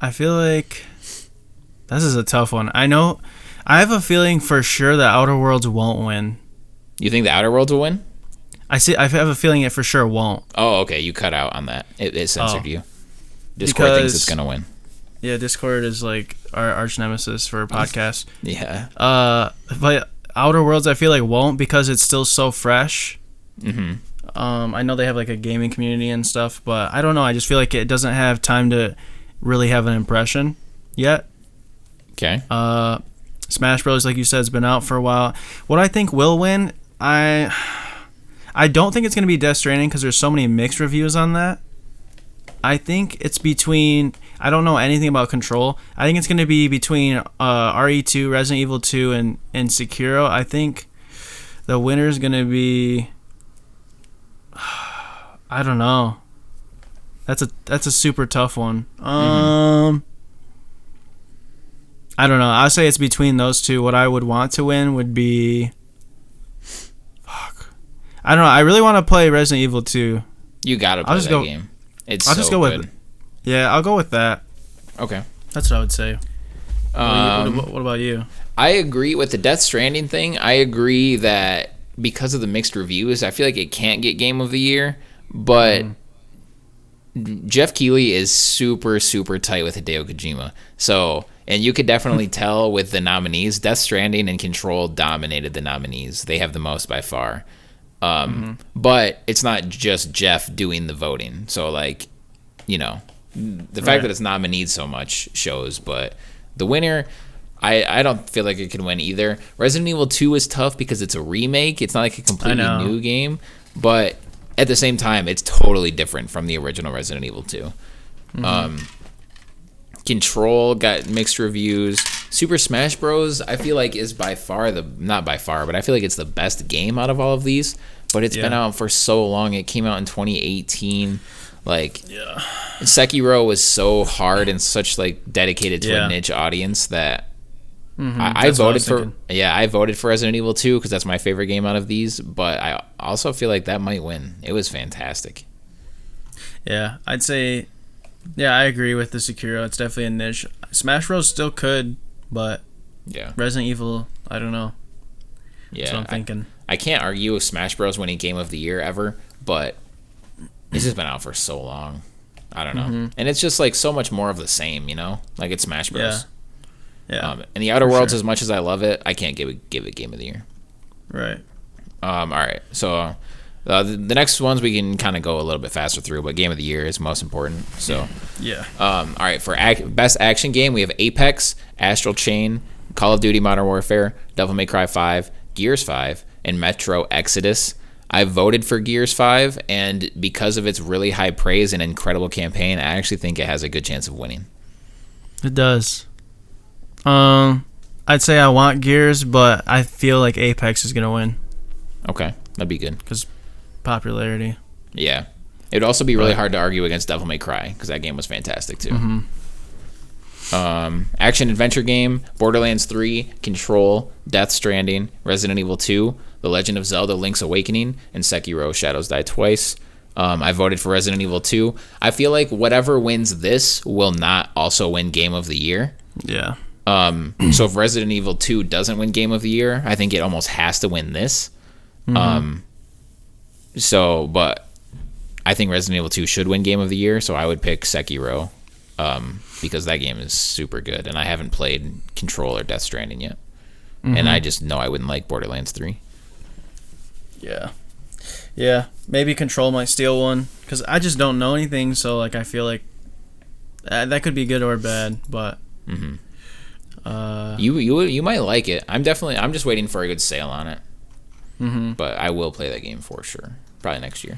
I feel like this is a tough one. I have a feeling for sure that Outer Worlds won't win. You think The Outer Worlds will win? I have a feeling it for sure won't. Oh, okay. You cut out on that. It censored you. Discord thinks it's gonna win. Yeah, Discord is like our arch nemesis for podcasts. Yeah. But Outer Worlds, I feel like won't because it's still so fresh. I know they have like a gaming community and stuff, but I don't know. I just feel like it doesn't have time to really have an impression yet. Okay. Smash Bros, like you said, has been out for a while. What I think will win, I don't think it's going to be Death Stranding because there's so many mixed reviews on that. I think it's between, I don't know anything about Control. I think it's going to be between RE2, Resident Evil 2, and Sekiro. I think the winner is going to be, I don't know. That's a super tough one. I don't know. I'll say it's between those two. What I would want to win would be, I don't know. I really want to play Resident Evil 2. You gotta play that game. I'll just go good. With it. Yeah, I'll go with that. Okay. That's what I would say. What about you? I agree with the Death Stranding thing. I agree that because of the mixed reviews, I feel like it can't get Game of the Year, but Jeff Keighley is super, super tight with Hideo Kojima. So, and you could definitely tell with the nominees, Death Stranding and Control dominated the nominees. They have the most by far. But it's not just Jeff doing the voting. So, like, you know, the fact that it's nominated so much shows. But the winner, I don't feel like it can win either. Resident Evil 2 is tough because it's a remake. It's not like a completely new game. But at the same time, it's totally different from the original Resident Evil 2. Control got mixed reviews. Super Smash Bros. I feel like is by far not by far, but I feel like it's the best game out of all of these. But it's been out for so long. It came out in 2018. Like, Sekiro was so hard and such like dedicated to a niche audience that I voted for. Yeah, I voted for Resident Evil 2 because that's my favorite game out of these. But I also feel like that might win. It was fantastic. Yeah, I'd say. Yeah, I agree with the Sekiro. It's definitely a niche. Smash Bros. Still could, but Resident Evil, I don't know. Yeah, that's what I'm thinking. I can't argue with Smash Bros. Winning Game of the Year ever, but this has been out for so long. I don't know. And it's just like so much more of the same, you know? Like it's Smash Bros. Yeah. And The Outer Worlds, as much as I love it, I can't give it Game of the Year. Right. All right. So the next ones we can kind of go a little bit faster through, but Game of the Year is most important. So all right, for best action game, we have Apex, Astral Chain, Call of Duty Modern Warfare, Devil May Cry 5, Gears 5, and Metro Exodus. I voted for Gears 5, and because of its really high praise and incredible campaign, I actually think it has a good chance of winning. It does. I'd say I want Gears, but I feel like Apex is going to win. Okay, that'd be good. Because popularity. Yeah. It would also be really hard to argue against Devil May Cry, because that game was fantastic, too. Action adventure game: Borderlands 3, Control, Death Stranding, Resident Evil 2, The Legend of Zelda: Link's Awakening, and Sekiro: Shadows Die Twice. I voted for Resident Evil 2. I feel like whatever wins this will not also win Game of the Year. Yeah. So if Resident Evil 2 doesn't win Game of the Year, I think it almost has to win this. But I think Resident Evil 2 should win Game of the Year, so I would pick Sekiro, because that game is super good, and I haven't played Control or Death Stranding yet. And I just know I wouldn't like Borderlands 3. Yeah, maybe Control might steal one, because I just don't know anything, so like I feel like that could be good or bad, but you might like it. I'm just waiting for a good sale on it. But I will play that game for sure, probably next year.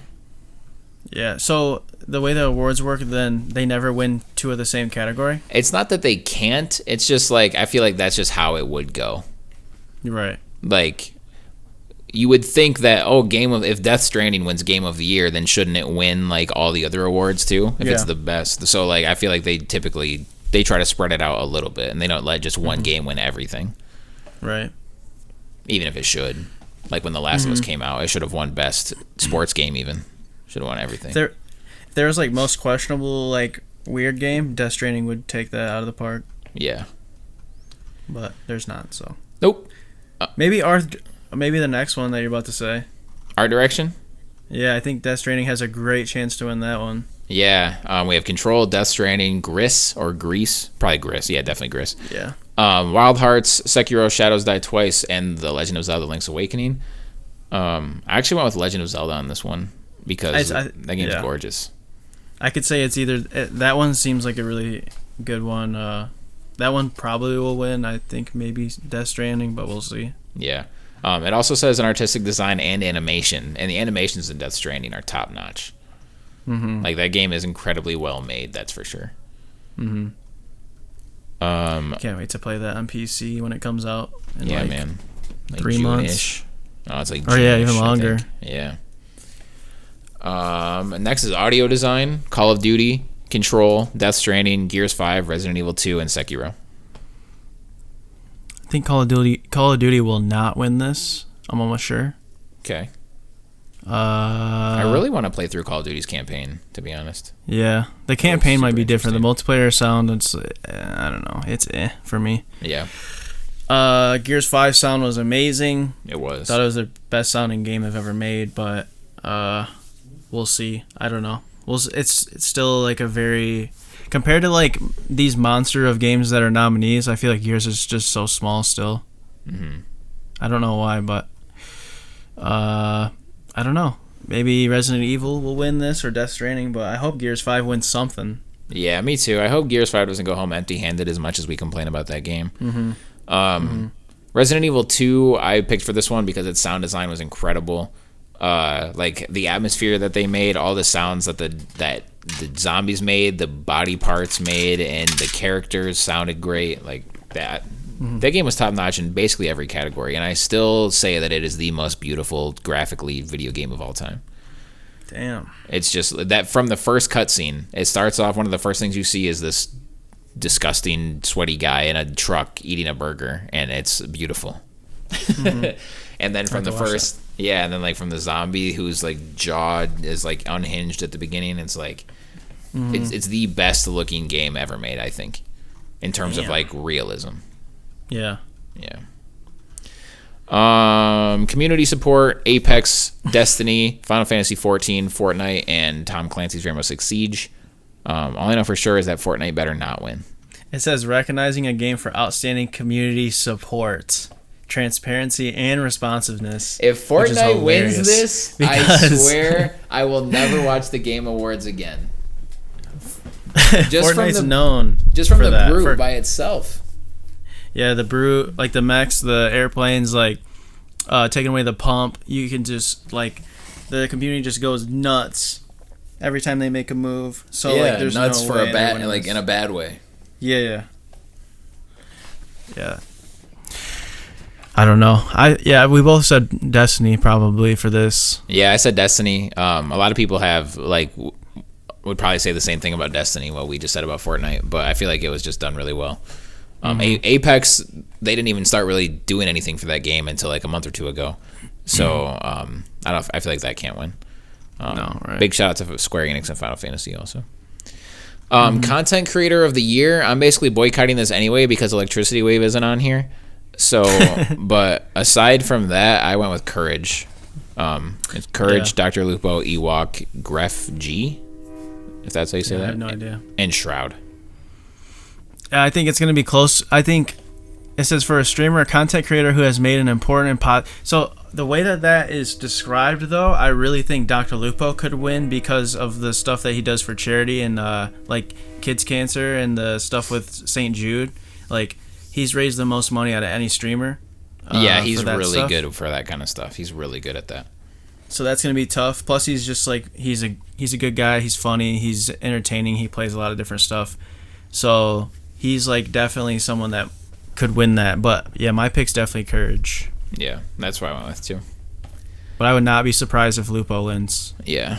Yeah, so the way the awards work, then they never win two of the same category? It's not that they can't, it's just like I feel like that's just how it would go. Right. Like, you would think that, if Death Stranding wins Game of the Year, then shouldn't it win like all the other awards too, if it's the best? So like I feel like they try to spread it out a little bit, and they don't let just one game win everything. Right. Even if it should. Like when The Last of Us came out, it should have won best sports game even. Should have won everything. There was like most questionable, like weird game, Death Stranding would take that out of the park. Yeah. But there's not, so. Nope. Maybe the next one that you're about to say. Art direction? Yeah, I think Death Stranding has a great chance to win that one. Yeah. We have Control, Death Stranding, Grease. Probably Grease. Yeah, definitely Grease. Yeah. Wild Hearts, Sekiro: Shadows Die Twice, and The Legend of Zelda: Link's Awakening. I actually went with Legend of Zelda on this one because that game's gorgeous. I could say it's either that one seems like a really good one. That one probably will win. I think maybe Death Stranding, but we'll see. Yeah. It also says an artistic design and animation, and the animations in Death Stranding are top notch. Like that game is incredibly well made. That's for sure. Can't wait to play that on PC when it comes out. In man. Like 3 months. Oh, it's like June-ish, even longer. Yeah. Next is audio design: Call of Duty, Control, Death Stranding, Gears 5, Resident Evil 2, and Sekiro. I think Call of Duty will not win this. I'm almost sure. Okay. I really want to play through Call of Duty's campaign, to be honest. Yeah, the campaign might be different. The multiplayer sound, I don't know. It's for me. Yeah. Gears 5 sound was amazing. It was. Thought it was the best sounding game I've ever made, but we'll see. I don't know. It's still like a very, compared to like these monster of games that are nominees, I feel like Gears is just so small still. I don't know why, but I don't know. Maybe Resident Evil will win this or Death Stranding, but I hope Gears 5 wins something. Yeah, me too. I hope Gears 5 doesn't go home empty-handed as much as we complain about that game. Resident Evil 2, I picked for this one because its sound design was incredible. Like the atmosphere that they made, all the sounds that the zombies made, the body parts made, and the characters sounded great. Like that. That game was top notch in basically every category, and I still say that it is the most beautiful graphically video game of all time. Damn. It's just that from the first cutscene, it starts off, one of the first things you see is this disgusting, sweaty guy in a truck eating a burger, and it's beautiful. And then from the first, and then like from the zombie whose like jaw is like unhinged at the beginning, it's like it's the best looking game ever made, I think, in terms of like realism. Yeah. Community support: Apex, Destiny, Final Fantasy XIV, Fortnite, and Tom Clancy's Rainbow Six Siege. All I know for sure is that Fortnite better not win. It says recognizing a game for outstanding community support, transparency, and responsiveness. If Fortnite wins this, I swear I will never watch the Game Awards again. Fortnite's known just from the Brute by itself. Yeah, the Brute, like the mechs, the airplanes, like taking away the pump. You can just like the community just goes nuts every time they make a move. So like there's nuts no for way a bad, like in a bad way. Yeah. I don't know. We both said Destiny probably for this. Yeah, I said Destiny. A lot of people have like would probably say the same thing about Destiny, what we just said about Fortnite, but I feel like it was just done really well. Apex, they didn't even start really doing anything for that game until like a month or two ago. So I feel like that can't win. No, right. Big shout out to Square Enix and Final Fantasy also. Content creator of the year, I'm basically boycotting this anyway because ElectricityWave isn't on here. So, but aside from that, I went with Courage. It's Courage, Dr. Lupo, Ewok, Gref G, if that's how you say that. I have no idea. And Shroud. I think it's going to be close. I think it says for a streamer or content creator who has made an important So the way that is described, though, I really think Dr. Lupo could win because of the stuff that he does for charity and like kids cancer and the stuff with St. Jude. Like, he's raised the most money out of any streamer. Yeah, he's really good for that kind of stuff. He's really good at that. So that's going to be tough. Plus, he's just like, he's a good guy. He's funny. He's entertaining. He plays a lot of different stuff. So he's like definitely someone that could win that. But yeah, my pick's definitely Courage. Yeah, that's what I went with too. But I would not be surprised if Lupo wins. Yeah.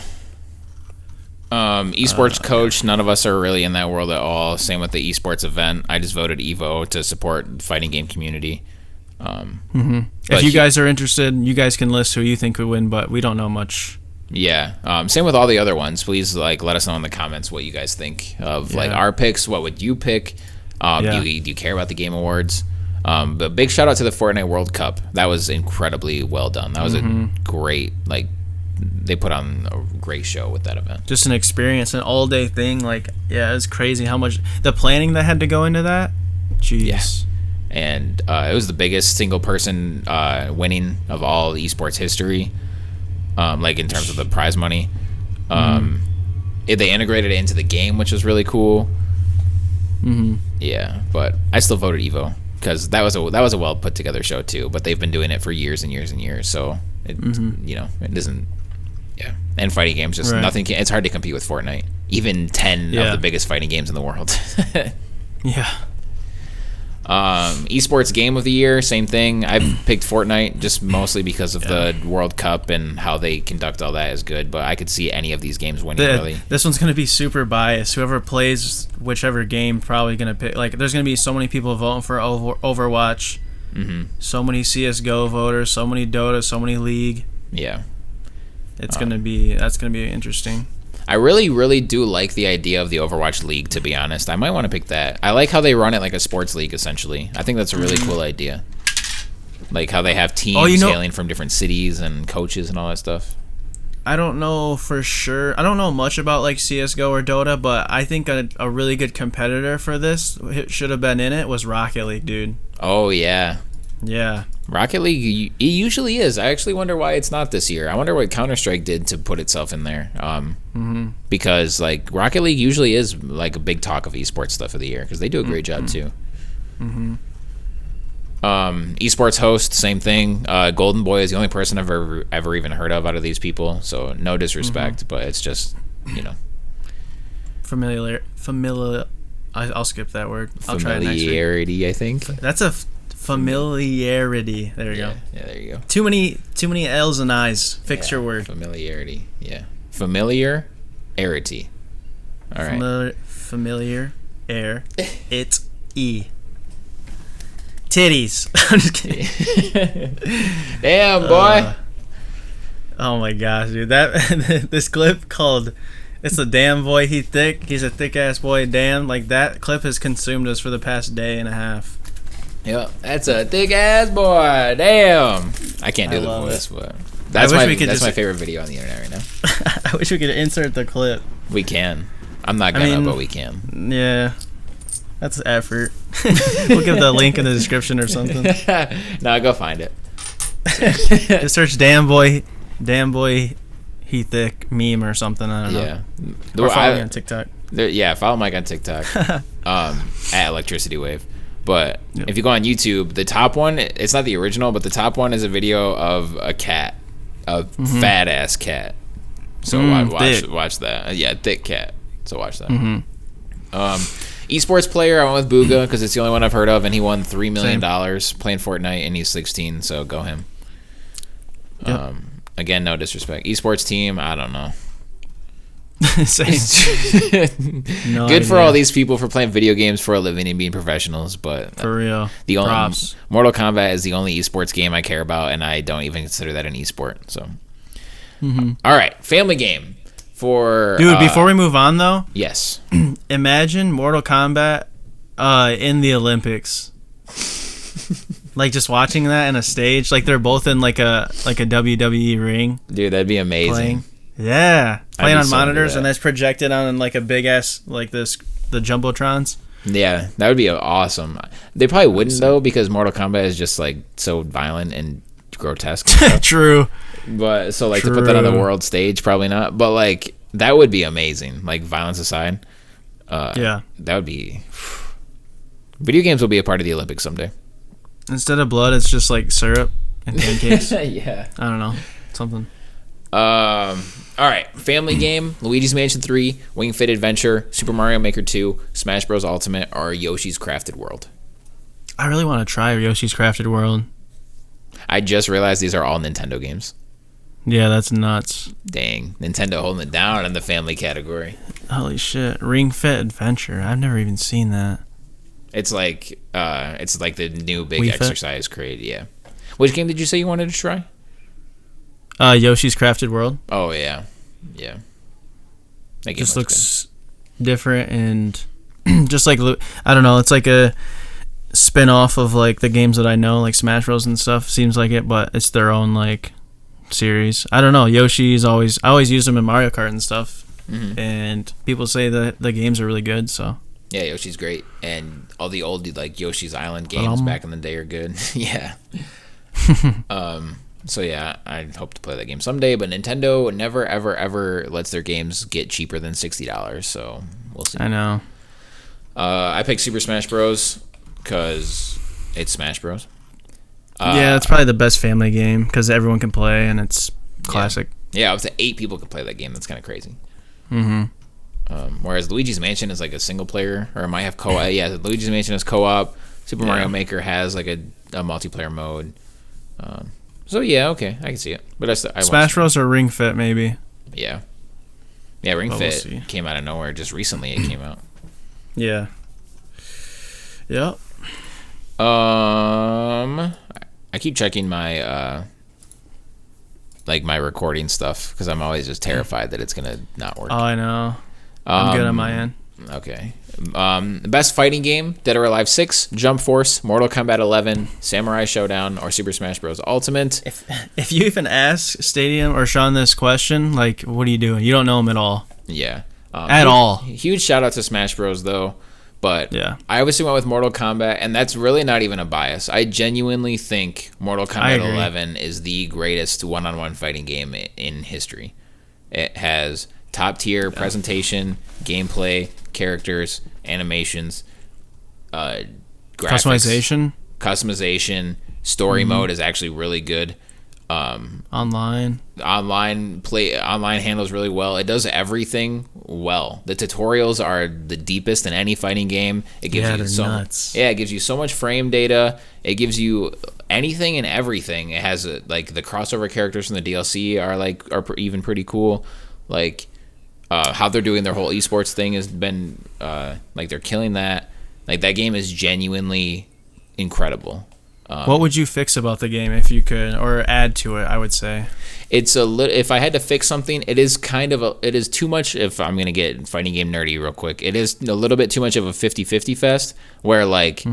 Esports coach, none of us are really in that world at all. Same with the esports event. I just voted Evo to support the fighting game community. If you guys are interested, you guys can list who you think would win, but we don't know much. Yeah. Same with all the other ones. Please let us know in the comments what you guys think of like our picks. What would you pick? Do you care about the Game Awards? But big shout out to the Fortnite World Cup. That was incredibly well done. That was a great, like, they put on a great show with that event. Just an experience, an all day thing. Like, yeah, it's crazy how much the planning that had to go into that. Jeez. Yeah. And it was the biggest single person winning of all esports history, like in terms of the prize money. They integrated it into the game, which was really cool. Yeah, but I still voted Evo because that was a well put together show too. But they've been doing it for years and years and years, so it it doesn't. Yeah, and fighting games just nothing. It's hard to compete with Fortnite. Even 10 of the biggest fighting games in the world. Yeah. Esports game of the year, same thing. I picked Fortnite just mostly because of the World Cup and how they conduct all that is good. But I could see any of these games winning. Really, this one's gonna be super biased. Whoever plays whichever game probably gonna pick. Like, there's gonna be so many people voting for Overwatch. So many CS:GO voters, so many Dota, so many League. Yeah, that's gonna be interesting. I really, really do like the idea of the Overwatch League, to be honest. I might want to pick that. I like how they run it like a sports league, essentially. I think that's a really cool idea. Like how they have teams hailing from different cities and coaches and all that stuff. I don't know for sure. I don't know much about like CSGO or Dota, but I think a really good competitor for this should have been in it was Rocket League, dude. Oh, yeah. Yeah. Rocket League, it usually is. I actually wonder why it's not this year. I wonder what Counter-Strike did to put itself in there. Because like Rocket League usually is like a big talk of esports stuff of the year because they do a great job too. Esports host, same thing. Golden Boy is the only person I've ever even heard of out of these people. So no disrespect, but it's just familiar. I'll skip that word. I'll try it next week. Familiarity, I think. That's a familiarity. There you go. Yeah, there you go. Too many L's and I's. Fix your word. Familiarity. Yeah. Familiarity. All right. Familiar. Air. It. E. Titties. I'm just kidding. Damn, boy. Oh my gosh, dude. This clip called "It's a Damn Boy, He Thick." He's a thick ass boy. Damn, like that clip has consumed us for the past day and a half. Yep, that's a thick ass boy. Damn. I can't do the voice, but that's my favorite video on the internet right now. I wish we could insert the clip. We can. I'm not gonna, but we can. Yeah. That's effort. We'll give the link in the description or something. No, go find it. Just search "Damn Boy, He Thick" meme or something. I don't know. Yeah. Or follow me on TikTok. Follow Mike on TikTok. At ElectricityWave. But if you go on YouTube, the top one, it's not the original, but the top one is a video of a cat, a fat ass cat. So watch that. Yeah, thick cat. So watch that. Esports player, I went with Booga because it's the only one I've heard of, and he won $3 million playing Fortnite, and he's 16, so go him. Yep. Again, no disrespect. Esports team, I don't know. No Good for idea. all these people for playing video games for a living and being professionals, but For real. the only Props. Mortal Kombat is the only esports game I care about, and I don't even consider that an esport. So, all right, family game for Dude, before we move on though, yes, imagine Mortal Kombat in the Olympics. Like just watching that in a stage, like they're both in like a WWE ring dude, that'd be amazing. playing. Yeah, playing be on so into monitors that. and that's projected on like a big ass like the jumbotrons. Yeah, that would be awesome. They probably wouldn't though, because Mortal Kombat is just like so violent and grotesque. And stuff. True. But so like to put that on the True. world stage, probably not. But like that would be amazing. Like violence aside, Yeah. that would be. Video games will be a part of the Olympics someday. Instead of blood, it's just like syrup and pancakes. Yeah. I don't know, something. All right. Family game: Luigi's Mansion 3, Wing Fit Adventure, Super Mario Maker 2, Smash Bros. Ultimate, or Yoshi's Crafted World. I really want to try Yoshi's Crafted World. I just realized these are all Nintendo games. Yeah, that's nuts. Dang, Nintendo holding it down in the family category. Holy shit. Ring Fit Adventure. I've never even seen that. It's like the new big Wii Fit? exercise craze. Yeah. Which game did you say you wanted to try? Yoshi's Crafted World. Oh yeah, yeah. That game Just looks looks different and just like, I don't know, it's like a spin-off of like the games that I know, like Smash Bros and stuff. Seems like it, but it's their own like series. I don't know. Yoshi's I always use them in Mario Kart and stuff. Mhm. And people say that the games are really good, so. good. Yeah, Yoshi's great, and all the old like Yoshi's Island games back in the day are good. Yeah. So yeah, I hope to play that game someday. But Nintendo never, ever, ever lets their games get cheaper than $60. So we'll see. I know. I picked Super Smash Bros. Because it's Smash Bros. Yeah, it's probably the best family game because everyone can play and it's classic. Yeah, up to 8 people can play that game. That's kind of crazy. Mm-hmm. Whereas Luigi's Mansion is like a single player, or it might have co-op. Yeah, Luigi's Mansion is co-op. Super Mario Maker has like a multiplayer mode. So yeah, okay, I can see it. But I Smash Bros or Ring Fit maybe. Yeah, Ring But we'll Fit see. came out of nowhere. Just recently, it came out. Yeah. Yep. I keep checking my like my recording stuff because I'm always just terrified that it's gonna not work. Oh, I know. I'm good on my end. Okay. Best fighting game: Dead or Alive 6, Jump Force, Mortal Kombat 11, Samurai Showdown, or Super Smash Bros. Ultimate. If you even ask Stadium or Sean this question, like, what are you doing? You don't know him at all. Yeah. At all. Huge shout out to Smash Bros. Though. But Yeah. I obviously went with Mortal Kombat, and that's really not even a bias. I genuinely think Mortal Kombat agree. 11 is the greatest one-on-one fighting game in history. It has top-tier presentation, gameplay, characters, animations, graphics, customization. Story mode is actually really good. Online. Online handles really well. It does everything well. The tutorials are the deepest in any fighting game. It gives you they're nuts. Yeah, it gives you so much frame data. It gives you anything and everything. It has like the crossover characters from the DLC are even pretty cool. Like how they're doing their whole esports thing has been like they're killing that. Like that game is genuinely incredible. What would you fix about the game if you could, or add to it? I would say It's a little. If I had to fix something, it is too much. If I'm gonna get fighting game nerdy real quick, it is a little bit too much of a 50-50 fest where like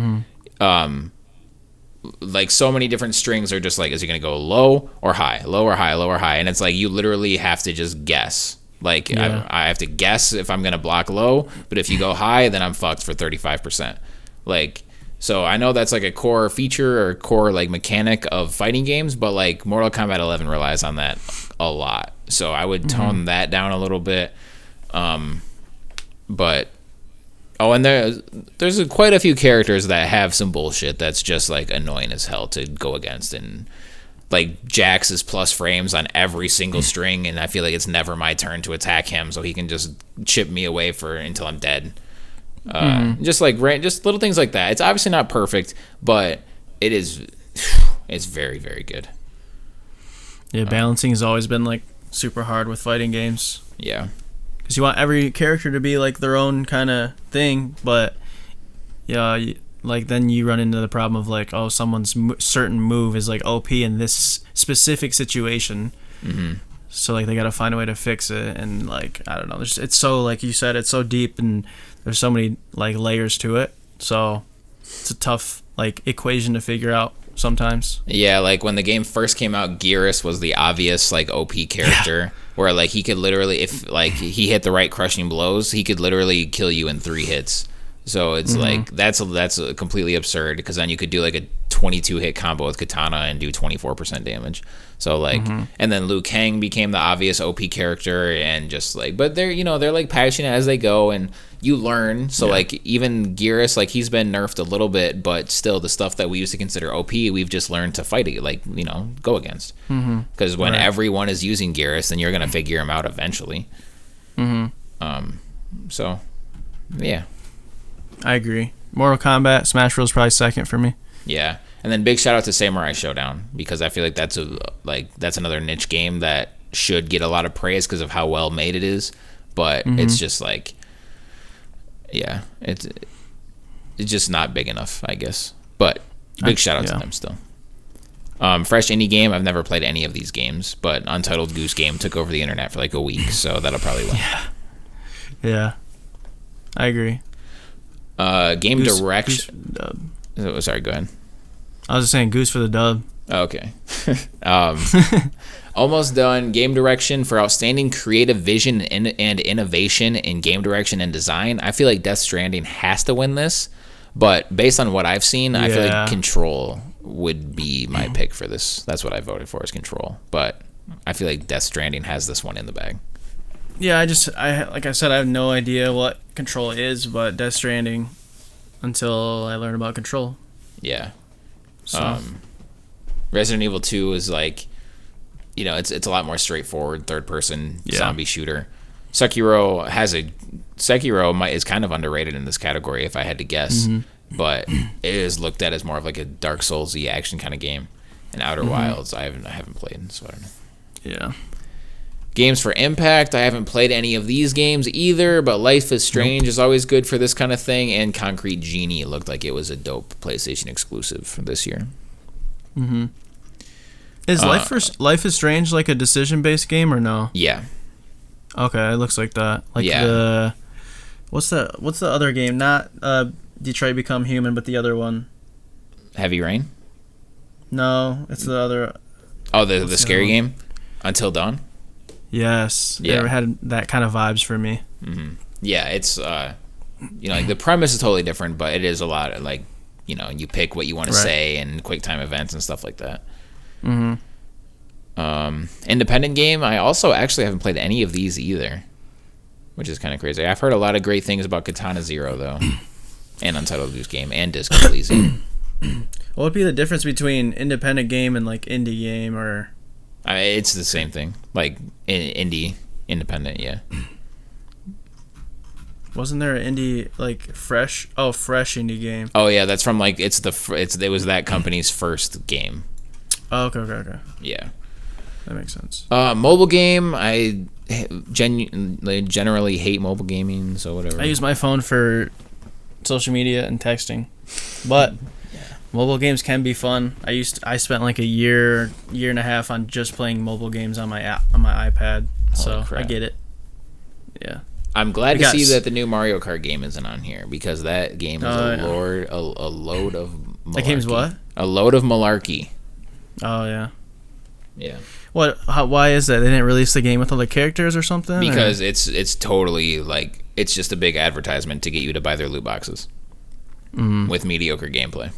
so many different strings are just like, is it gonna go low or high, low or high, low or high, and it's like you literally have to just guess. Like I have to guess if I'm gonna block low, but if you go high, then I'm fucked for 35%. Like. So I know that's like a core feature or core like mechanic of fighting games, but like Mortal Kombat 11 relies on that a lot. So I would tone that down a little bit. But and there's quite a few characters that have some bullshit that's just like annoying as hell to go against, and like Jax is plus frames on every single string, and I feel like it's never my turn to attack him, so he can just chip me away until I'm dead. Just little things like that. It's obviously not perfect, but it's very, very good. Yeah, balancing has always been like super hard with fighting games. Yeah. because you want every character to be like their own kind of thing, but yeah, like then you run into the problem of like, oh, someone's certain move is like OP in this specific situation. Mm-hmm. So like they got to find a way to fix it, and like I don't know, it's so, like you said, it's so deep and there's so many like layers to it. So it's a tough like equation to figure out sometimes. Yeah, like when the game first came out, Geras was the obvious like OP character, where like he could literally, if like he hit the right crushing blows, he could literally kill you in 3 hits. So it's like that's completely absurd, because then you could do like a 22 hit combo with Katana and do 24% damage. So like, and then Liu Kang became the obvious OP character, and just like, but they're they're like patching it as they go, and you learn. So like even Geras, like he's been nerfed a little bit, but still the stuff that we used to consider OP, we've just learned to fight it, like go against. Because when everyone is using Geras, then you're gonna figure him out eventually. So yeah. I agree. Mortal Kombat, Smash Bros. Probably second for me. Yeah, and then big shout out to Samurai Showdown, because I feel like that's another niche game that should get a lot of praise because of how well made it is, but it's just like, yeah, it's just not big enough, I guess. But big shout out to them still. Fresh indie game. I've never played any of these games, but Untitled Goose Game took over the internet for like a week, so that'll probably win. Yeah, I agree. Game Goose, direction. Goose Sorry, go ahead. I was just saying Goose for the dub. Okay. Almost done. Game direction for outstanding creative vision and innovation in game direction and design. I feel like Death Stranding has to win this, but based on what I've seen, I feel like Control would be my pick for this. That's what I voted for, is Control. But I feel like Death Stranding has this one in the bag. Yeah, I like I said, I have no idea what Control is, but Death Stranding, until I learn about Control. Yeah. So. Resident Evil 2 is like, it's a lot more straightforward third person zombie shooter. Sekiro is kind of underrated in this category if I had to guess, but it is looked at as more of like a Dark Souls-y action kind of game. And Outer Wilds I haven't played, so I don't know. Yeah. Games for Impact, I haven't played any of these games either, but Life is Strange is always good for this kind of thing, and Concrete Genie looked like it was a dope PlayStation exclusive for this year. Is Life is Strange like a decision-based game or no? Yeah. Okay, it looks like that. Like what's the other game? Not Detroit Become Human, but the other one. Heavy Rain? No, it's the other. Oh, the scary game? Until Dawn? Yes. Yeah. It had that kind of vibes for me. Yeah, it's like the premise is totally different, but it is a lot of like, you pick what you want to say and quick time events and stuff like that. Independent game, I also actually haven't played any of these either, which is kind of crazy. I've heard a lot of great things about Katana Zero though, and Untitled Goose Game, and Disco Elysium. What would be the difference between independent game and like indie game? Or it's the same thing, like independent. Yeah. Wasn't there an indie like fresh indie game? Oh yeah, that's from like it was that company's first game. Oh, okay. Yeah. That makes sense. Mobile game, I generally hate mobile gaming, so whatever. I use my phone for social media and texting, but mobile games can be fun. I spent like a year and a half on just playing mobile games on my iPad, so I get it. Yeah. I'm glad to see that the new Mario Kart game isn't on here, because that game is a load of malarkey. That game's what? A load of malarkey. Oh yeah. Yeah. Why is that? They didn't release the game with all the characters or something? Because it's totally like, it's just a big advertisement to get you to buy their loot boxes with mediocre gameplay.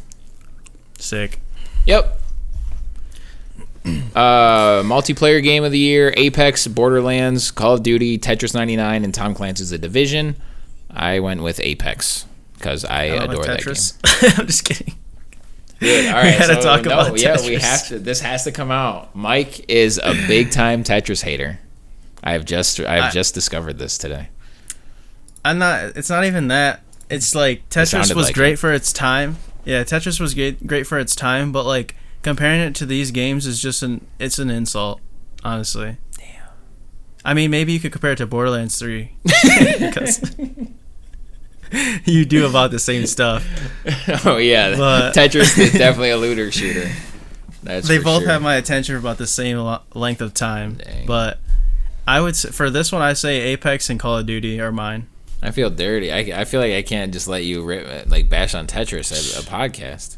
Sick. Yep. Multiplayer game of the year: Apex, Borderlands, Call of Duty, Tetris 99, and Tom Clancy's The Division. I went with Apex because I adore that game. I'm just kidding. Dude, all right, we had to talk about Tetris. Yeah, we have to. This has to come out. Mike is a big time Tetris hater. I've just discovered this today. I'm not. It's not even that. It's like Tetris was great for its time. Yeah, Tetris was great for its time, but like comparing it to these games is just it's an insult, honestly. Damn. I mean, maybe you could compare it to Borderlands 3 because you do about the same stuff. Oh yeah, but Tetris is definitely a looter shooter. They both have my attention for about the same length of time. Dang. But I would say, for this one, I say Apex and Call of Duty are mine. I feel dirty. I feel like I can't just let you bash on Tetris as a podcast.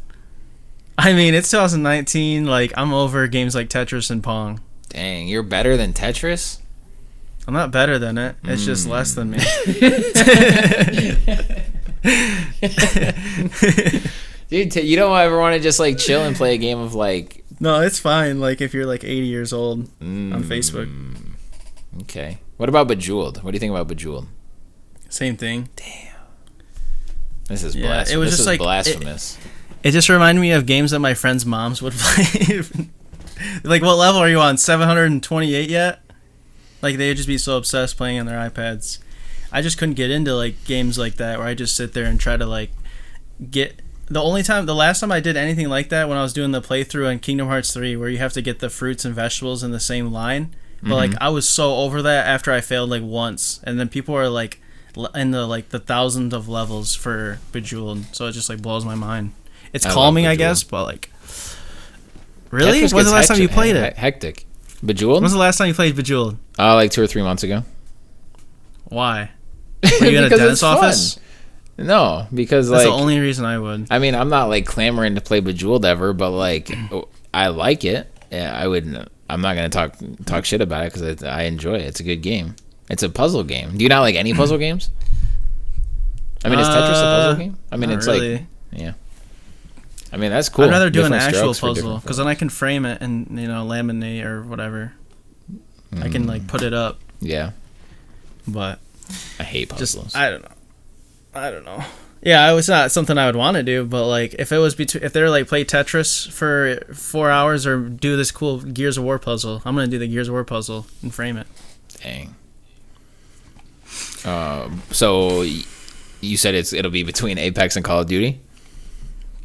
I mean, it's 2019. Like, I'm over games like Tetris and Pong. Dang, you're better than Tetris? I'm not better than it. It's just less than me. Dude, you don't ever want to just like chill and play a game of like... No, it's fine. Like if you're like 80 years old on Facebook. Okay. What about Bejeweled? What do you think about Bejeweled? Same thing. Damn. This is blasphemous. It was just like blasphemous. It just reminded me of games that my friends' moms would play. Like, what level are you on? 728 yet? Like, they would just be so obsessed playing on their iPads. I just couldn't get into like games like that where I just sit there and try to like get... The last time I did anything like that when I was doing the playthrough in Kingdom Hearts 3 where you have to get the fruits and vegetables in the same line. But like I was so over that after I failed like once, and then people are like in the thousands of levels for Bejeweled, so it just like blows my mind. It's calming, I guess, but like really? When's the last time you played it? Hectic. Bejeweled? When's the last time you played Bejeweled? Like 2 or 3 months ago. Why? Were you in a dentist office? No, because that's like the only reason I would. I mean, I'm not like clamoring to play Bejeweled ever, but like I like it. Yeah, I would. I'm not gonna talk shit about it because I enjoy it. It's a good game. It's a puzzle game. Do you not like any puzzle games? I mean, is Tetris a puzzle game? I mean, it's really. Like yeah. I mean, that's cool. I'd rather do an actual puzzle because then I can frame it and laminate or whatever. I can like put it up. Yeah. But I hate puzzles. I don't know. Yeah, it's not something I would want to do, but like if it was if they're like play Tetris for 4 hours or do this cool Gears of War puzzle, I'm gonna do the Gears of War puzzle and frame it. Dang. So you said it'll be between Apex and Call of Duty?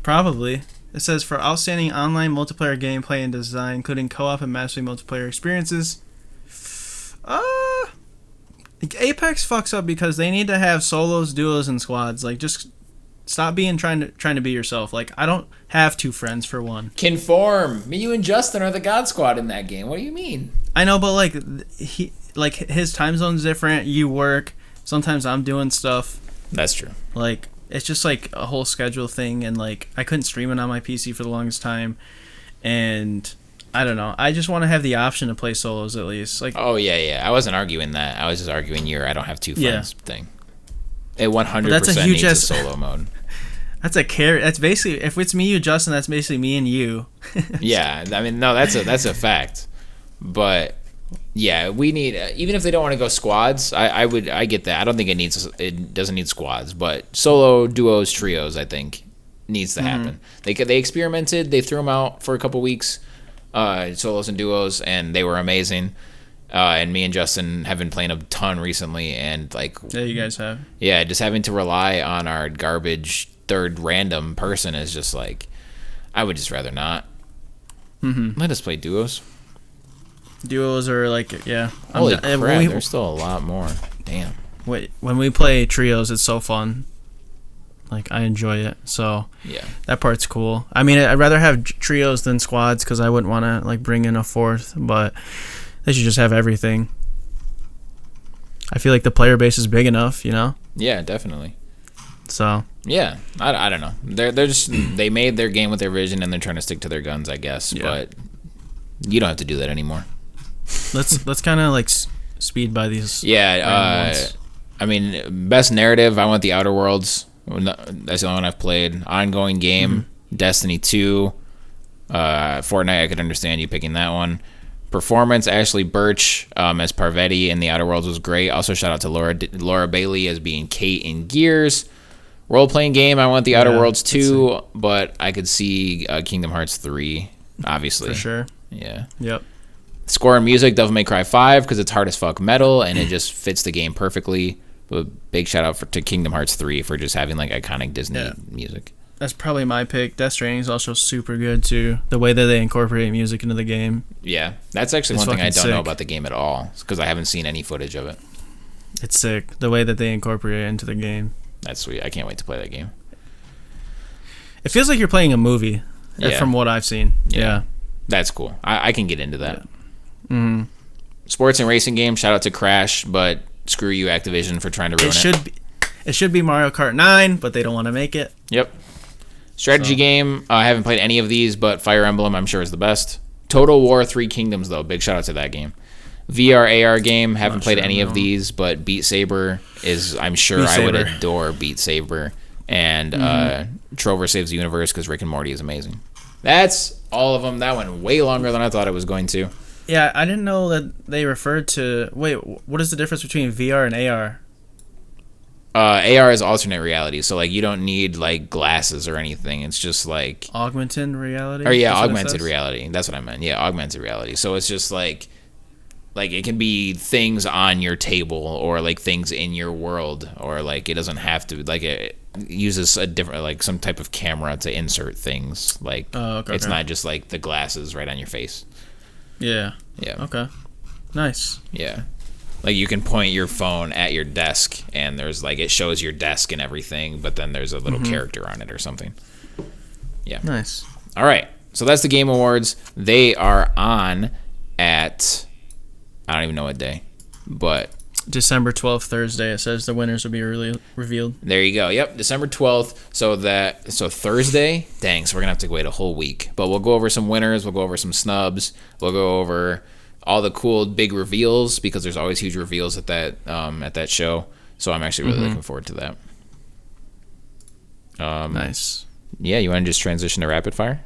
Probably. It says for outstanding online multiplayer gameplay and design, including co-op and mastery multiplayer experiences. Apex fucks up because they need to have solos, duos, and squads. Like, just stop trying to be yourself. Like, I don't have 2 friends for one. Conform. Me, you, and Justin are the God Squad in that game. What do you mean? I know, but like his time zone's different. You work. Sometimes I'm doing stuff. That's true. Like, it's just like a whole schedule thing, and like I couldn't stream it on my PC for the longest time, and I don't know. I just want to have the option to play solos at least. Like, oh yeah. I wasn't arguing that. I was just arguing I don't have 2 friends thing. It 100% needs a solo mode. That's That's basically, if it's me, you, Justin, that's basically me and you. Yeah, I mean, no, that's a fact. But yeah, we need even if they don't want to go squads. I get that. I don't think it doesn't need squads, but solo, duos, trios, I think needs to happen. They experimented. They threw them out for a couple weeks. Solos and duos, and they were amazing. And me and Justin have been playing a ton recently, and like yeah, you guys have. Yeah, just having to rely on our garbage third random person is just like I would just rather not. Let us play duos. Duos are like Holy crap! There's still a lot more. Damn. Wait, when we play trios, it's so fun. Like, I enjoy it, so yeah, that part's cool. I mean, I'd rather have trios than squads because I wouldn't want to like bring in a 4th, but they should just have everything. I feel like the player base is big enough, Yeah, definitely. So yeah, I don't know. They're just they made their game with their vision and they're trying to stick to their guns, I guess. Yeah. But you don't have to do that anymore. Let's kind of like speed by these. Yeah, I mean, best narrative. I want the Outer Worlds. That's the only one I've played. Ongoing game, Destiny 2, Fortnite. I could understand you picking that one. Performance, Ashley Birch as Parvati in the Outer Worlds was great. Also, shout out to Laura Bailey as being Kate in Gears. Role-playing game, I want the Outer Worlds 2, but I could see Kingdom Hearts 3, obviously. For sure. Yeah. Yep. Score and music, Devil May Cry 5, because it's hard as fuck metal, and it just fits the game perfectly. But big shout out to Kingdom Hearts 3 for just having like iconic Disney music. that's probably my pick. Death Stranding is also super good too. The way that they incorporate music into the game. Yeah, that's actually one thing I don't know about the game at all, because I haven't seen any footage of it. It's sick the way that they incorporate it into the game. That's sweet. I can't wait to play that game. It feels like you're playing a movie, from what I've seen. Yeah. That's cool. I can get into that. Yeah. Mm-hmm. Sports and racing game. Shout out to Crash, but screw you, Activision, for trying to ruin it. It should be Mario Kart 9, but they don't want to make it. Yep. Strategy game. I haven't played any of these, but Fire Emblem I'm sure is the best. Total War 3 Kingdoms, though. Big shout out to that game. VR AR game. Haven't played any of these, but Beat Saber is, I'm sure I would adore Beat Saber. And Trover Saves the Universe, because Rick and Morty is amazing. That's all of them. That went way longer than I thought it was going to. Yeah, I didn't know that they referred to... Wait, what is the difference between VR and AR? AR is alternate reality, so like you don't need like glasses or anything. It's just like augmented reality. Or augmented reality. That's what I meant. Yeah, augmented reality. So it's just like it can be things on your table or like things in your world, or like it doesn't have to, like it uses a different, like some type of camera to insert things. Like it's not just like the glasses right on your face. Yeah. Yeah. Okay. Nice. Yeah. Like you can point your phone at your desk and there's like, it shows your desk and everything, but then there's a little character on it or something. Yeah. Nice. All right. So that's the Game Awards. They are on at, I don't even know what day, but December 12th, Thursday. It says the winners will be revealed. There you go. Yep, December 12th. So Thursday. Dang. So we're gonna have to wait a whole week. But we'll go over some winners. We'll go over some snubs. We'll go over all the cool big reveals, because there's always huge reveals at that show. So I'm actually really looking forward to that. Nice. Yeah. You want to just transition to rapid fire?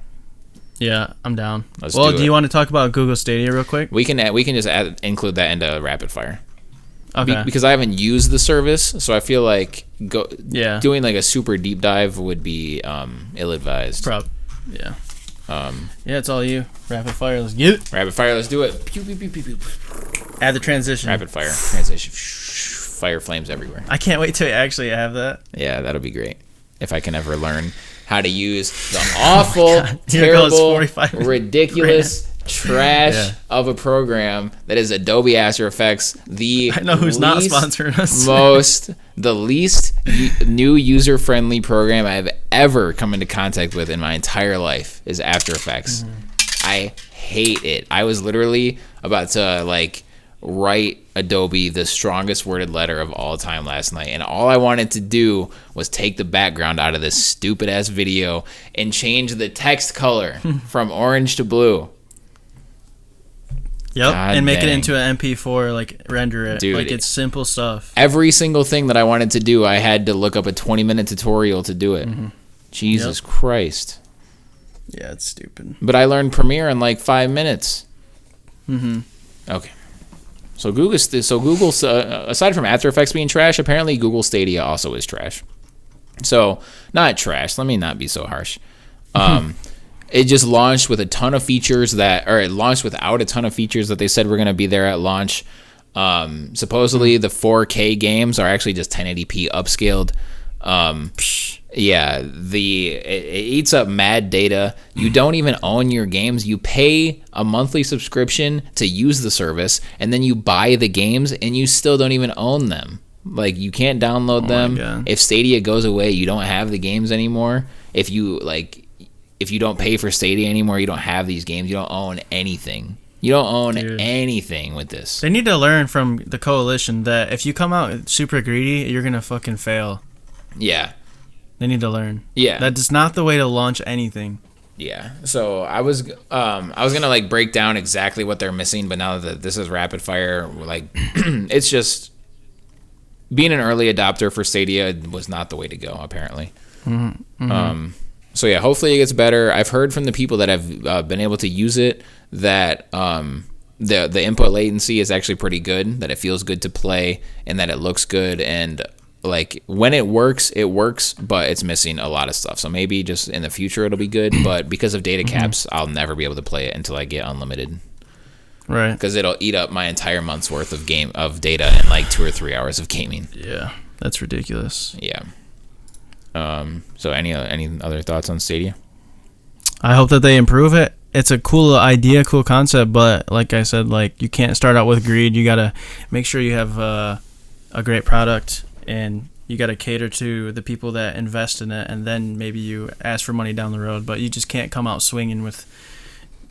Yeah, I'm down. Do you want to talk about Google Stadia real quick? We can just include that into rapid fire. Okay. Because I haven't used the service, so I feel like doing like a super deep dive would be ill-advised. Yeah. It's all you. Rapid fire, let's get it. Rapid fire, let's do it. Pew, pew, pew, pew, pew. Add the transition. Rapid fire, transition. Fire flames everywhere. I can't wait to actually have that. Yeah, that'll be great. If I can ever learn how to use the awful, terrible, ridiculous trash of a program that is Adobe After Effects, I know who's not sponsoring us. The least new user-friendly program I've ever come into contact with in my entire life is After Effects. I hate it. I was literally about to write Adobe the strongest worded letter of all time last night, and all I wanted to do was take the background out of this stupid ass video and change the text color from orange to blue. Yep, and make it into an MP4, render it. Dude, it's simple stuff. Every single thing that I wanted to do, I had to look up a 20-minute tutorial to do it. Jesus Christ. Yeah, it's stupid. But I learned Premiere in 5 minutes. Okay. So Google, aside from After Effects being trash, apparently Google Stadia also is trash. So, not trash. Let me not be so harsh. It just launched with a ton of features it launched without a ton of features that they said were going to be there at launch. Supposedly the 4K games are actually just 1080p upscaled. Yeah, it eats up mad data. You don't even own your games. You pay a monthly subscription to use the service, and then you buy the games, and you still don't even own them. You can't download them. If Stadia goes away, you don't have the games anymore. If you don't pay for Stadia anymore, you don't have these games. You don't own anything. You don't own anything with this. They need to learn from the coalition that if you come out super greedy, you're gonna fucking fail. Yeah. They need to learn. Yeah. That is not the way to launch anything. Yeah. So I was gonna break down exactly what they're missing, but now that this is rapid fire, it's just being an early adopter for Stadia was not the way to go, apparently. So yeah, hopefully it gets better. I've heard from the people that have been able to use it that the input latency is actually pretty good, that it feels good to play, and that it looks good, and when it works, but it's missing a lot of stuff. So maybe just in the future it'll be good, but because of data caps, I'll never be able to play it until I get unlimited. Right. Because it'll eat up my entire month's worth of data in 2 or 3 hours of gaming. Yeah, that's ridiculous. Yeah. So any other thoughts on Stadia? I hope that they improve it. It's a cool idea, cool concept, but like I said, like you can't start out with greed. You gotta make sure you have a great product, and you gotta cater to the people that invest in it, and then maybe you ask for money down the road. But you just can't come out swinging with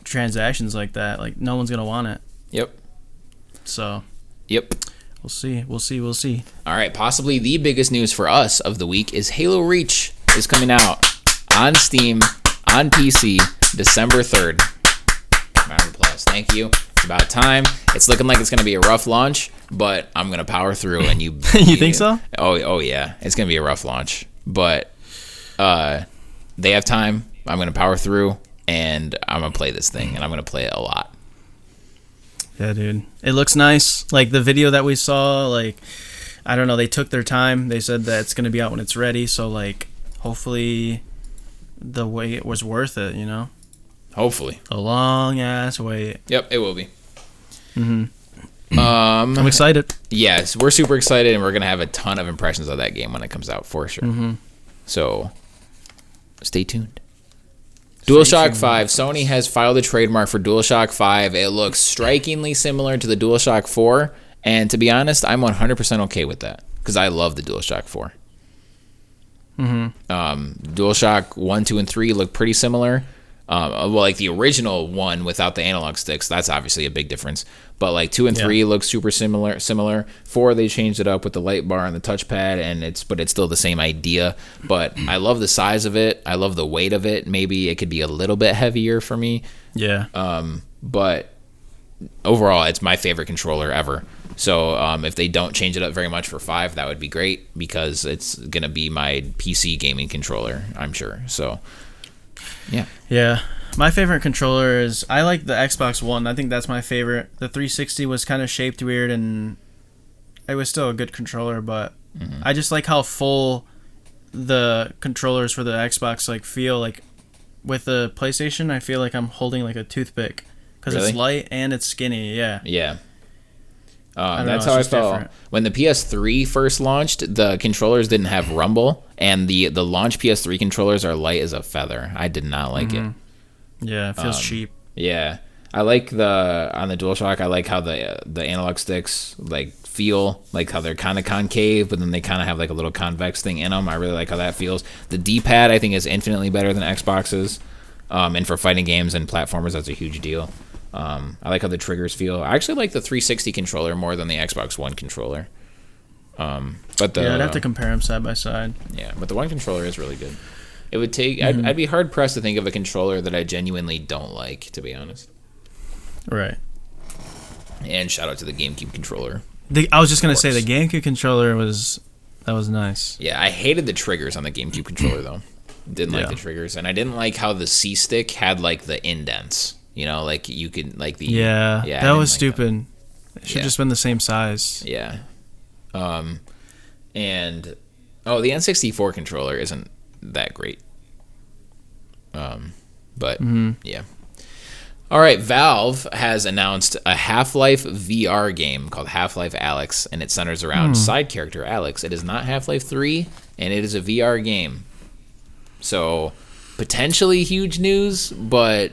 transactions like that. Like no one's gonna want it. Yep. So. Yep. We'll see. All right, possibly the biggest news for us of the week is Halo Reach is coming out on Steam, on PC, December 3rd. Round of applause. Thank you. It's about time. It's looking like it's going to be a rough launch, but I'm going to power through. And you think so? Oh, yeah. It's going to be a rough launch, but they have time. I'm going to power through, and I'm going to play this thing, and I'm going to play it a lot. Yeah, dude. It looks nice. Like the video that we saw, like, I don't know, they took their time. They said that it's going to be out when it's ready. So, like, hopefully the wait was worth it, you know? Hopefully. A long-ass wait. Yep, it will be. Mm-hmm. I'm excited. Yes, we're super excited, and we're going to have a ton of impressions of that game when it comes out, for sure. Mm-hmm. So, stay tuned. DualShock 5. Sony has filed a trademark for DualShock 5. It looks strikingly similar to the DualShock 4. And to be honest, I'm 100% okay with that. Because I love the DualShock 4. Mm-hmm. DualShock 1, 2, and 3 look pretty similar. Well, like the original one without the analog sticks, that's obviously a big difference. But like 2 and 3 look super similar. 4, they changed it up with the light bar and the touchpad, and it's still the same idea. But I love the size of it. I love the weight of it. Maybe it could be a little bit heavier for me. Yeah. But overall, it's my favorite controller ever. So if they don't change it up very much for 5, that would be great, because it's gonna be my PC gaming controller, I'm sure. So. Yeah. My favorite controller is, I like the Xbox One. I think that's my favorite. The 360 was kind of shaped weird, and it was still a good controller, but I just like how full the controllers for the Xbox like feel. Like with the PlayStation, I feel like I'm holding like a toothpick, because it's light and it's skinny. Yeah. That's how I felt different. When the PS3 first launched. The controllers didn't have rumble, and the launch PS3 controllers are light as a feather. I did not like it. Yeah, it feels cheap. Yeah, I like on the DualShock. I like how the analog sticks like feel, like how they're kind of concave, but then they kind of have like a little convex thing in them. I really like how that feels. The D-pad I think is infinitely better than Xbox's, and for fighting games and platformers, that's a huge deal. I like how the triggers feel. I actually like the 360 controller more than the Xbox One controller. But I'd have to compare them side by side. Yeah, but the One controller is really good. It would take. I'd be hard pressed to think of a controller that I genuinely don't like, to be honest. Right. And shout out to the GameCube controller. I was just gonna say the GameCube controller was nice. Yeah, I hated the triggers on the GameCube controller though. Didn't like the triggers, and I didn't like how the C stick had like the indents. You know, like you could like the that was stupid. It should just been the same size. Yeah. And the N64 controller isn't that great. But yeah. All right, Valve has announced a Half-Life VR game called Half-Life Alyx, and it centers around side character Alyx. It is not Half-Life 3, and it is a VR game. So potentially huge news, but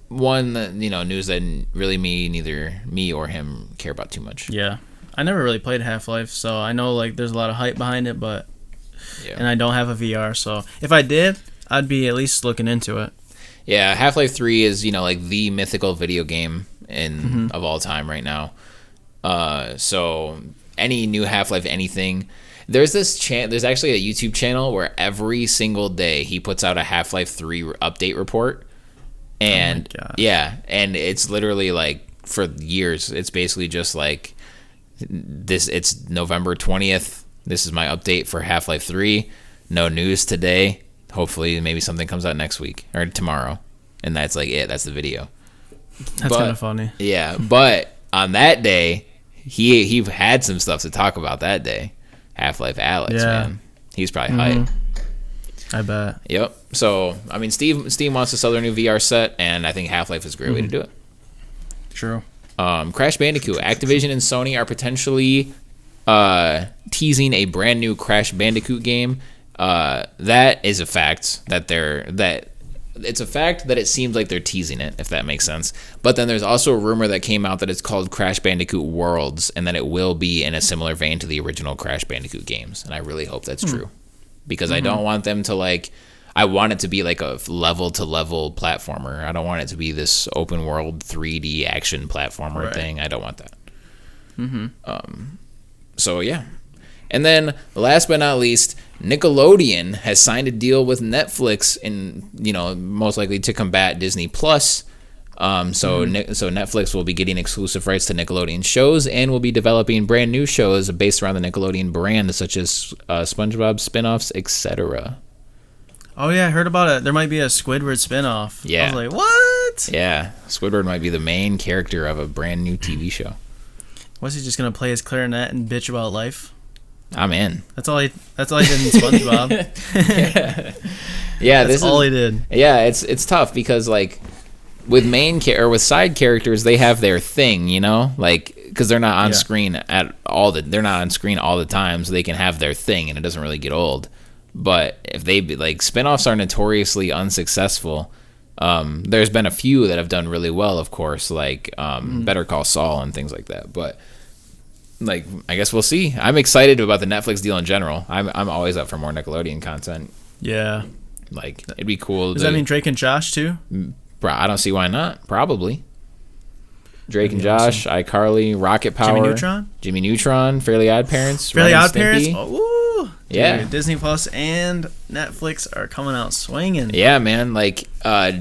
one that, news that really neither me or him care about too much. Yeah, I never really played Half-Life, so I know like there's a lot of hype behind it, but and I don't have a VR, so if I did, I'd be at least looking into it. Yeah, Half-Life 3 is like the mythical video game of all time right now. So any new Half-Life anything. There's there's actually a YouTube channel where every single day he puts out a Half-Life 3 update report. And and it's literally like for years, it's basically just like this. It's November 20th. This is my update for Half-Life 3. No news today. Hopefully, maybe something comes out next week or tomorrow, and that's like it. That's the video. That's kind of funny. Yeah, but on that day, he had some stuff to talk about that day. Half-Life Alyx, man. He's probably hyped. I bet. Yep. So, I mean, Steam wants to sell their new VR set, and I think Half-Life is a great way to do it. True. Crash Bandicoot. Activision and Sony are potentially teasing a brand new Crash Bandicoot game. That is a fact it's a fact that it seems like they're teasing it, if that makes sense. But then there's also a rumor that came out that it's called Crash Bandicoot Worlds, and that it will be in a similar vein to the original Crash Bandicoot games. And I really hope that's true, because I don't want them to I want it to be like a level-to-level platformer. I don't want it to be this open-world 3D action platformer thing. I don't want that. So, yeah. And then, last but not least, Nickelodeon has signed a deal with Netflix, most likely to combat Disney Plus. So Netflix will be getting exclusive rights to Nickelodeon shows and will be developing brand new shows based around the Nickelodeon brand, such as SpongeBob spinoffs, etc. Oh yeah, I heard about it. There might be a Squidward spinoff. Yeah. I was like, what? Yeah, Squidward might be the main character of a brand new TV show. Was he just gonna play his clarinet and bitch about life? I'm in. That's all he did in SpongeBob. Yeah, that's all he did. Yeah, it's tough because with with side characters, they have their thing, because they're not on screen they're not on screen all the time, so they can have their thing and it doesn't really get old. But if they spinoffs are notoriously unsuccessful. There's been a few that have done really well, of course, Better Call Saul and things like that. But I guess we'll see. I'm excited about the Netflix deal in general. I'm always up for more Nickelodeon content. Yeah, it'd be cool. Does that mean Drake and Josh too? Bro, I don't see why not. Probably. Drake and Josh, iCarly, Rocket Power, Jimmy Neutron, Fairly Odd Parents, Fairly Odd Parents. Oh, yeah. Dude, Disney Plus and Netflix are coming out swinging. Yeah, man.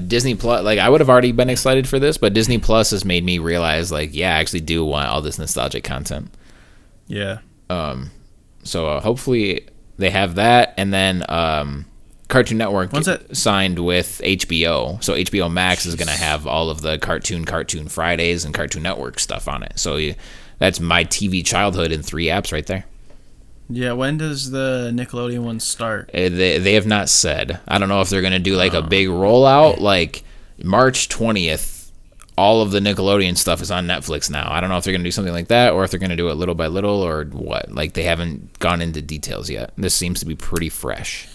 Disney Plus. I would have already been excited for this, but Disney Plus has made me realize, I actually do want all this nostalgic content. Yeah. So hopefully they have that, and then Cartoon Network signed with HBO, so HBO Max is gonna have all of the Cartoon Fridays and Cartoon Network stuff on it. So that's my TV childhood in 3 apps right there. Yeah, when does the Nickelodeon one start? They have not said. I don't know if they're gonna do a big rollout, March 20th. All of the Nickelodeon stuff is on Netflix now. I don't know if they're gonna do something like that, or if they're gonna do it little by little, or what. They haven't gone into details yet. This seems to be pretty fresh.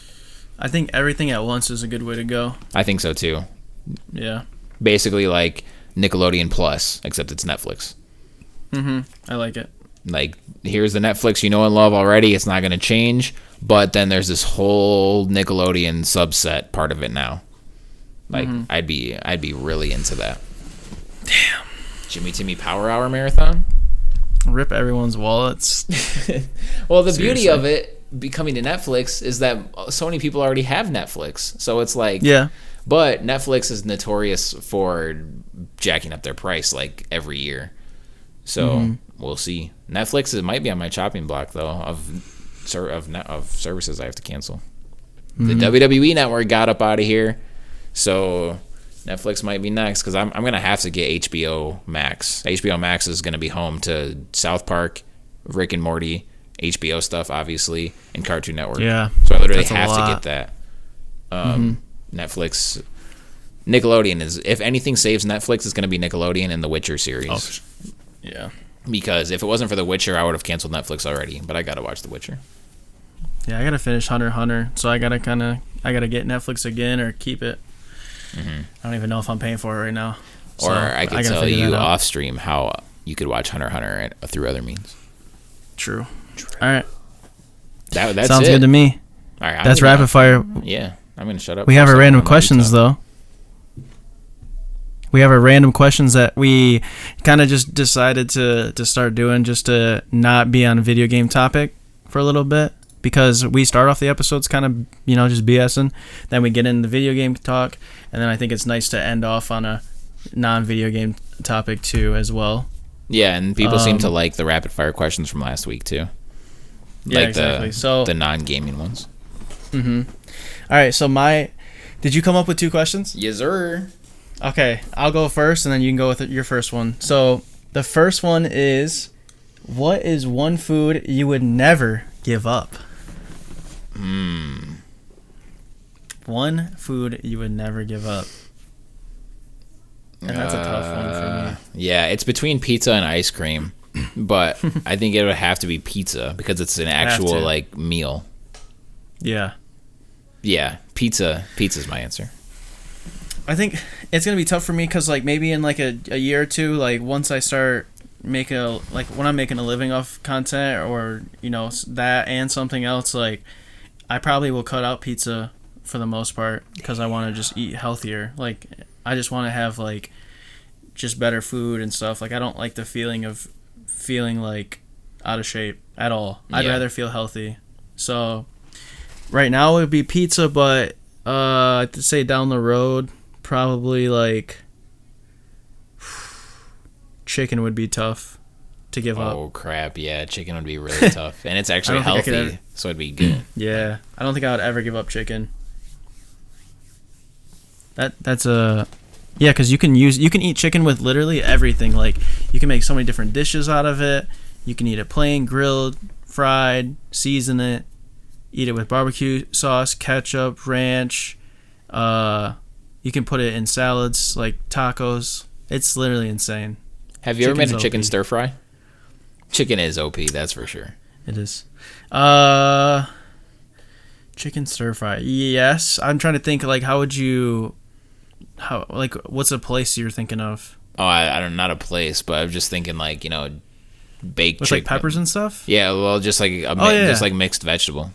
I think everything at once is a good way to go. I think so too. Yeah. Basically Nickelodeon Plus, except it's Netflix. I like it. Here's the Netflix you know and love already. It's not going to change, but then there's this whole Nickelodeon subset part of it now. I'd be really into that. Damn. Jimmy Timmy Power Hour marathon. Rip everyone's wallets. Well, the beauty of it becoming to Netflix is that so many people already have Netflix. So it's yeah. But Netflix is notorious for jacking up their price every year. So we'll see. Netflix might be on my chopping block though of services I have to cancel. The WWE network got up out of here, so Netflix might be next because I'm gonna have to get HBO Max. HBO Max is gonna be home to South Park, Rick and Morty, HBO stuff obviously, and Cartoon Network. Yeah. So I literally have to get that. Netflix, Nickelodeon is, if anything saves Netflix, it's gonna be Nickelodeon and the Witcher series. Oh, yeah. Because if it wasn't for The Witcher, I would have canceled Netflix already. But I gotta watch The Witcher. Yeah, I gotta finish Hunter x Hunter, so I gotta get Netflix again or keep it. I don't even know if I'm paying for it right now. Or I could tell you off stream how you could watch Hunter x Hunter through other means. True. All right. That's sounds good to me. All right. That's rapid fire. Yeah, I'm gonna shut up. We have our random questions though. We have our random questions that we kind of just decided to start doing just to not be on a video game topic for a little bit, because we start off the episodes kind of, just BSing. Then we get into video game talk, and then I think it's nice to end off on a non-video game topic too as well. Yeah, and people seem to like the rapid fire questions from last week too. Yeah, exactly. The non-gaming ones. All right, so did you come up with 2 questions? Yes, sir. Okay, I'll go first, and then you can go with your first one. So the first one is, what is one food you would never give up? One food you would never give up. And that's a tough one for me. Yeah, it's between pizza and ice cream, but I think it would have to be pizza because it's an actual meal. Yeah. Yeah, pizza's my answer. I think it's gonna be tough for me because like maybe in like a year or two, like once I start making when I'm making a living off content or that and something else, like I probably will cut out pizza for the most part because I want to just eat healthier. Like I just want to have like just better food and stuff. Like I don't like the feeling of feeling like out of shape at all. I'd rather feel healthy. So right now it would be pizza, but I'd say down the road probably like chicken would be tough to give up. Oh crap, yeah, chicken would be really tough. And it's actually healthy, so it'd be good. Yeah, I don't think I would ever give up chicken. That's a... Yeah, because you can eat chicken with literally everything. Like, you can make so many different dishes out of it. You can eat it plain, grilled, fried, season it, eat it with barbecue sauce, ketchup, ranch. You can put it in salads, like tacos. It's literally insane. Have you ever made a chicken stir fry? Chicken is OP, that's for sure. It is. Chicken stir fry. Yes, I'm trying to think. Like, what's a place you're thinking of? Oh, I don't, not a place, but I'm just thinking like baked with chicken. Like peppers and stuff. Yeah, well, just like just like mixed vegetable.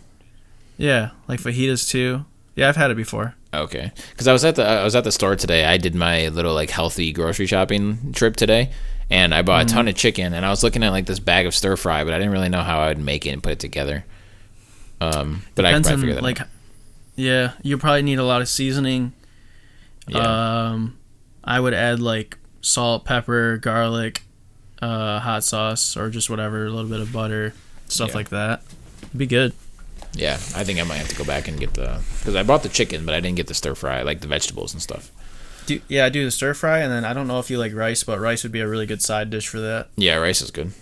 Yeah, like fajitas too. Yeah, I've had it before. Okay, because I was at the store today. I did my little like healthy grocery shopping trip today, and I bought a ton of chicken. And I was looking at like this bag of stir fry, but I didn't really know how I would make it and put it together. But I could probably figure that out. Yeah, you probably need a lot of seasoning. Yeah. I would add like salt, pepper, garlic, hot sauce, or just whatever, a little bit of butter, stuff like that. It'd be good. Yeah, I think I might have to go back and get because I bought the chicken, but I didn't get the stir fry, like the vegetables and stuff. I do the stir fry, and then I don't know if you like rice, but rice would be a really good side dish for that. Yeah, rice is good.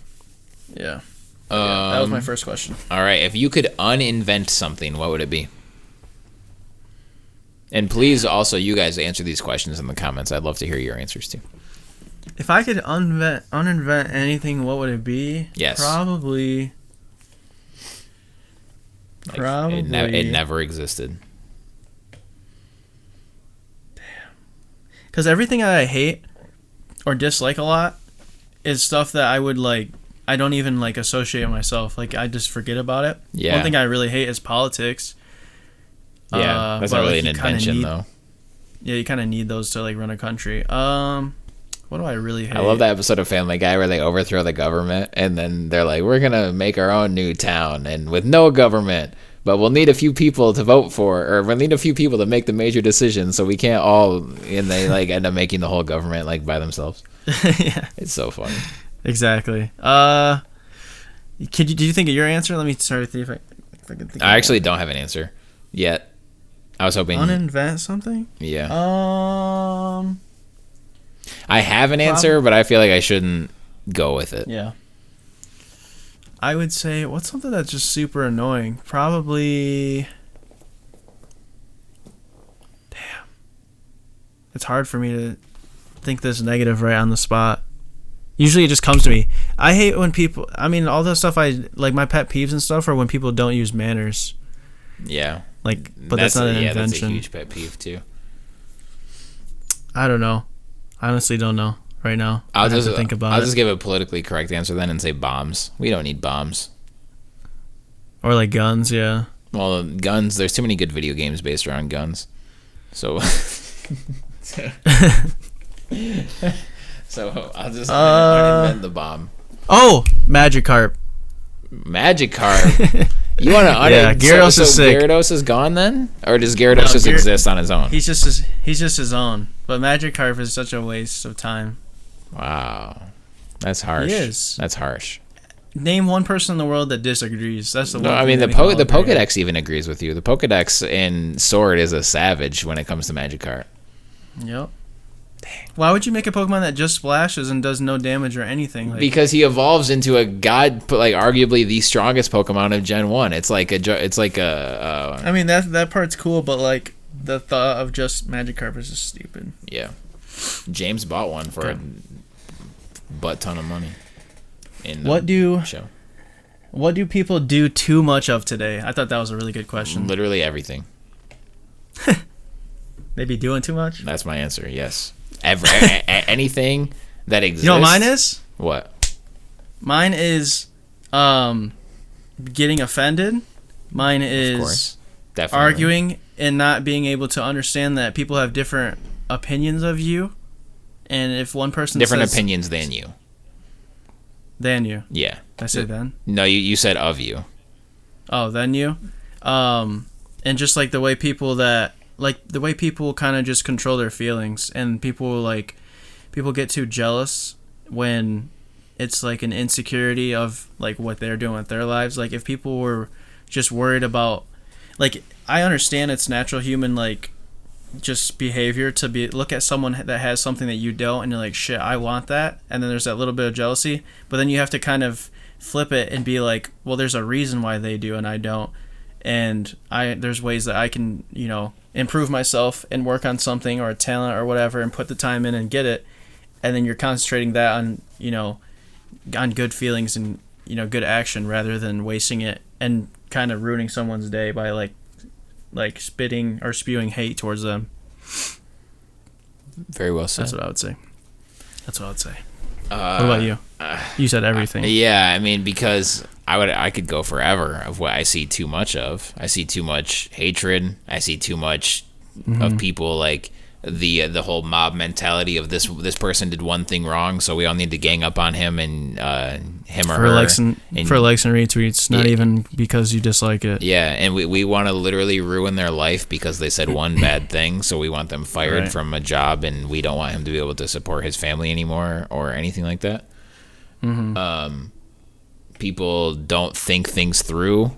Yeah. That was my first question. All right, if you could uninvent something, what would it be? And please also, you guys answer these questions in the comments. I'd love to hear your answers too. If I could uninvent anything, what would it be? Yes. Probably. It never existed. Damn. Because everything that I hate or dislike a lot is stuff that I would like. I don't even like associate myself. Like I just forget about it. Yeah. One thing I really hate is politics. Yeah, that's not really an invention though. Yeah, you kind of need those to like run a country. What do I really hate? I love that episode of Family Guy where they overthrow the government and then they're like, we're gonna make our own new town and with no government, but we'll need a few people to vote for, or we'll need a few people to make the major decisions, so we can't all, and they like end up making the whole government like by themselves. Yeah, it's so funny. Exactly. Do you think of your answer? Let me start with you if I can think. I actually don't have an answer yet. I was hoping uninvent something. Yeah. I have an answer, but I feel like I shouldn't go with it. Yeah. I would say, what's something that's just super annoying? Probably. Damn. It's hard for me to think this negative right on the spot. Usually it just comes to me. I hate when people, all the stuff like my pet peeves and stuff are when people don't use manners. Yeah. Like, but that's not an invention. That's a huge pet peeve too. I don't know. I honestly don't know right now. I'll just think about it. I'll just give a politically correct answer then and say bombs. We don't need bombs. Or like guns, yeah. Well, guns, there's too many good video games based around guns. So I'll just uninvent the bomb. Oh, Magikarp. Magikarp. You want to Gyarados is sick. Gyarados is gone then, or does Gyarados just exist on his own? He's just his own. But Magikarp is such a waste of time. Wow, that's harsh. He is. That's harsh. Name one person in the world that disagrees. That's the one. No, I mean the Pokedex even agrees with you. The Pokedex in Sword is a savage when it comes to Magikarp. Yep. Dang. Why would you make a Pokemon that just splashes and does no damage or anything? Because he evolves into a god, like arguably the strongest Pokemon of Gen 1. It's like a. that part's cool, but like the thought of just Magikarp is just stupid. Yeah. James bought one for a butt ton of money. What do people do too much of today? I thought that was a really good question. Literally everything. They be doing too much? That's my answer, yes. Anything that exists. You know what mine is? What? Mine is getting offended. Mine is, of course. Definitely. Arguing and not being able to understand that people have different opinions of you. And if one person different says, opinions than you. Than you? Yeah. Did I say then? No, you said of you. Oh, then you? And just like the way people kind of just control their feelings, and people get too jealous when it's like an insecurity of like what they're doing with their lives. Like if people were just worried about, like, I understand it's natural human like just behavior to look at someone that has something that you don't, and you're like, shit, I want that, and then there's that little bit of jealousy, but then you have to kind of flip it and be like, well, there's a reason why they do and I don't, and there's ways that I can, you know, improve myself and work on something or a talent or whatever and put the time in and get it, and then you're concentrating that on, you know, on good feelings and, you know, good action rather than wasting it and kind of ruining someone's day by like spitting or spewing hate towards them. Very well said. That's what I would say. What about you? You said everything. Yeah, I mean, because I could go forever of what I see too much of. I see too much hatred. I see too much of people like the whole mob mentality of this person did one thing wrong, so we all need to gang up on him and him or for her. For likes and retweets, not even because you dislike it. Yeah, and we want to literally ruin their life because they said one bad thing, so we want them fired from a job, and we don't want him to be able to support his family anymore or anything like that. People don't think things through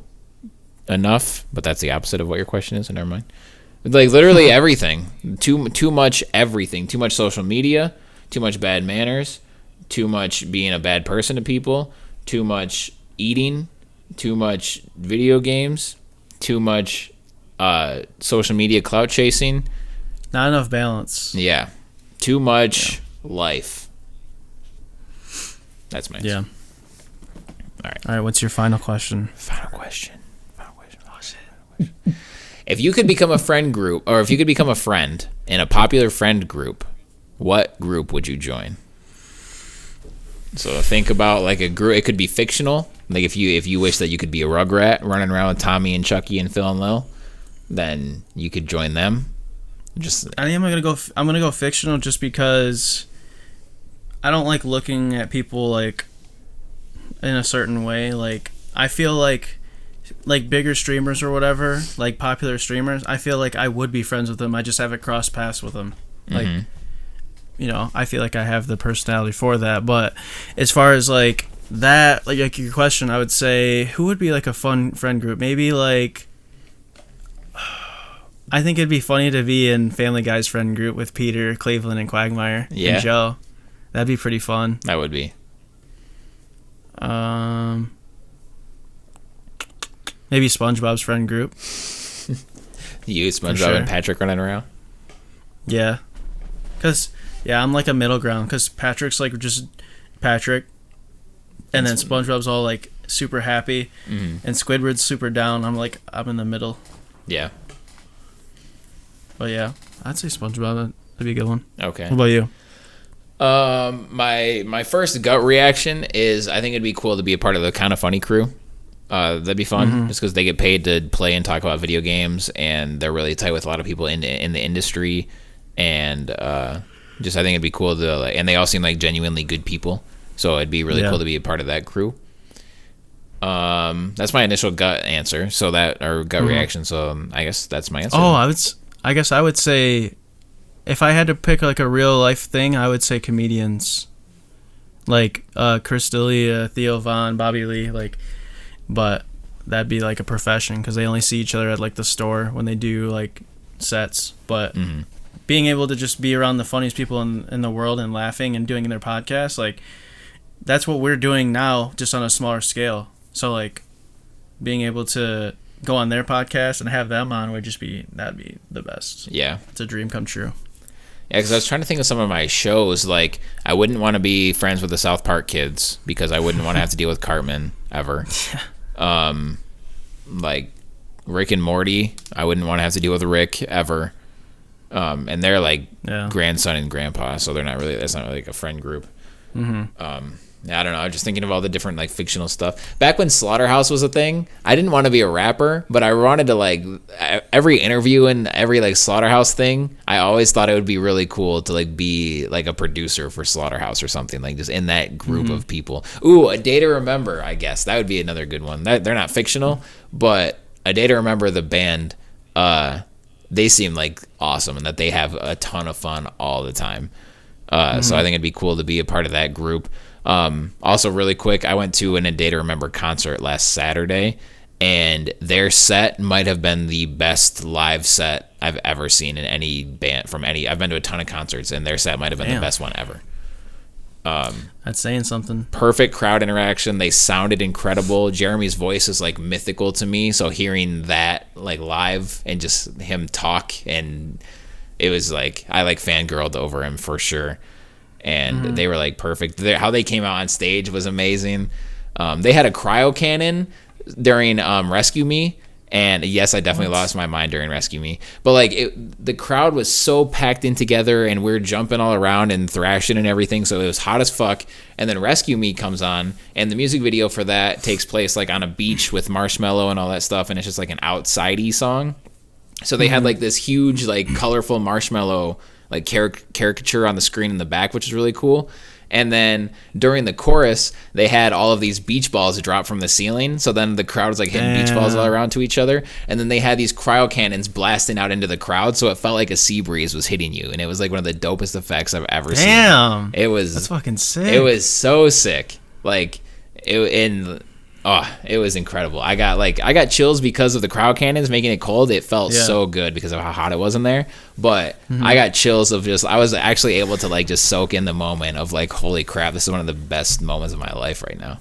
enough, but that's the opposite of what your question is, so never mind. Like literally everything, too much everything, too much social media, too much bad manners, too much being a bad person to people, too much eating, too much video games, too much social media clout chasing. Not enough balance. Yeah, too much life. That's my answer. Yeah. All right. What's your final question? Final question. Oh shit. If you could become a friend group, or if you could become a friend in a popular friend group, what group would you join? So think about like a group. It could be fictional. Like if you wish that you could be a Rugrat running around with Tommy and Chucky and Phil and Lil, then you could join them. I'm gonna go fictional just because I don't like looking at people like in a certain way. Like I feel like bigger streamers or whatever, like popular streamers, I feel like I would be friends with them. I just haven't crossed paths with them. Like, you know, I feel like I have the personality for that. But as far as like that, like your question, I would say who would be like a fun friend group? Maybe like, I think it'd be funny to be in Family Guy's friend group with Peter, Cleveland, and Quagmire and Joe. That'd be pretty fun. That would be. Maybe SpongeBob's friend group. You, SpongeBob, and Patrick running around? Yeah. Because, I'm like a middle ground. Because Patrick's like just Patrick. And then SpongeBob's all like super happy. And Squidward's super down. I'm in the middle. Yeah. But yeah, I'd say SpongeBob. That'd be a good one. Okay. What about you? My first gut reaction is I think it'd be cool to be a part of the Kinda Funny crew. That'd be fun, just because they get paid to play and talk about video games, and they're really tight with a lot of people in the industry, and just I think it'd be cool to and they all seem like genuinely good people, so it'd be really cool to be a part of that crew. That's my initial gut answer, gut reaction. So I guess that's my answer. Oh, I guess I would say, if I had to pick like a real life thing, I would say comedians, like Chris D'Elia, Theo Von, Bobby Lee, like. But that'd be like a profession because they only see each other at like the store when they do like sets. But being able to just be around the funniest people in the world and laughing and doing their podcast, like that's what we're doing now, just on a smaller scale. So like being able to go on their podcast and have them on that'd be the best. Yeah, it's a dream come true. Yeah, because I was trying to think of some of my shows. Like, I wouldn't want to be friends with the South Park kids because I wouldn't want to have to deal with Cartman ever. Like, Rick and Morty. I wouldn't want to have to deal with Rick ever. And they're like grandson and grandpa, so they're not really. That's not really like a friend group. I don't know. I'm just thinking of all the different like fictional stuff. Back when Slaughterhouse was a thing, I didn't want to be a rapper, but I wanted to like every interview and every like Slaughterhouse thing. I always thought it would be really cool to like be like a producer for Slaughterhouse or something, like just in that group of people. Ooh, A Day to Remember. I guess that would be another good one. They're not fictional, but A Day to Remember, the band, they seem like awesome and that they have a ton of fun all the time. So I think it'd be cool to be a part of that group. Also really quick, I went to an A Day to Remember concert last Saturday, and their set might have been the best live set I've ever seen in any band from any. I've been to a ton of concerts, and their set might have been the best one ever. That's saying something. Perfect crowd interaction. They sounded incredible. Jeremy's voice is like mythical to me, so hearing that like live and just him talk, and it was like I like fangirled over him for sure. And they were like perfect. How they came out on stage was amazing. They had a cryo cannon during Rescue Me, and yes, I definitely lost my mind during Rescue Me. But like the crowd was so packed in together, and we're jumping all around and thrashing and everything. So it was hot as fuck. And then Rescue Me comes on, and the music video for that takes place like on a beach with marshmallow and all that stuff, and it's just like an outsidey song. So they had like this huge like colorful marshmallow like caricature on the screen in the back, which is really cool. And then during the chorus, they had all of these beach balls drop from the ceiling. So then the crowd was like hitting beach balls all around to each other. And then they had these cryo cannons blasting out into the crowd. So it felt like a sea breeze was hitting you. And it was like one of the dopest effects I've ever seen. Damn. That's fucking sick. It was so sick. Like it was incredible. I got chills because of the crowd cannons making it cold. It felt so good because of how hot it was in there. But I got chills of I was actually able to like just soak in the moment of like, holy crap, this is one of the best moments of my life right now.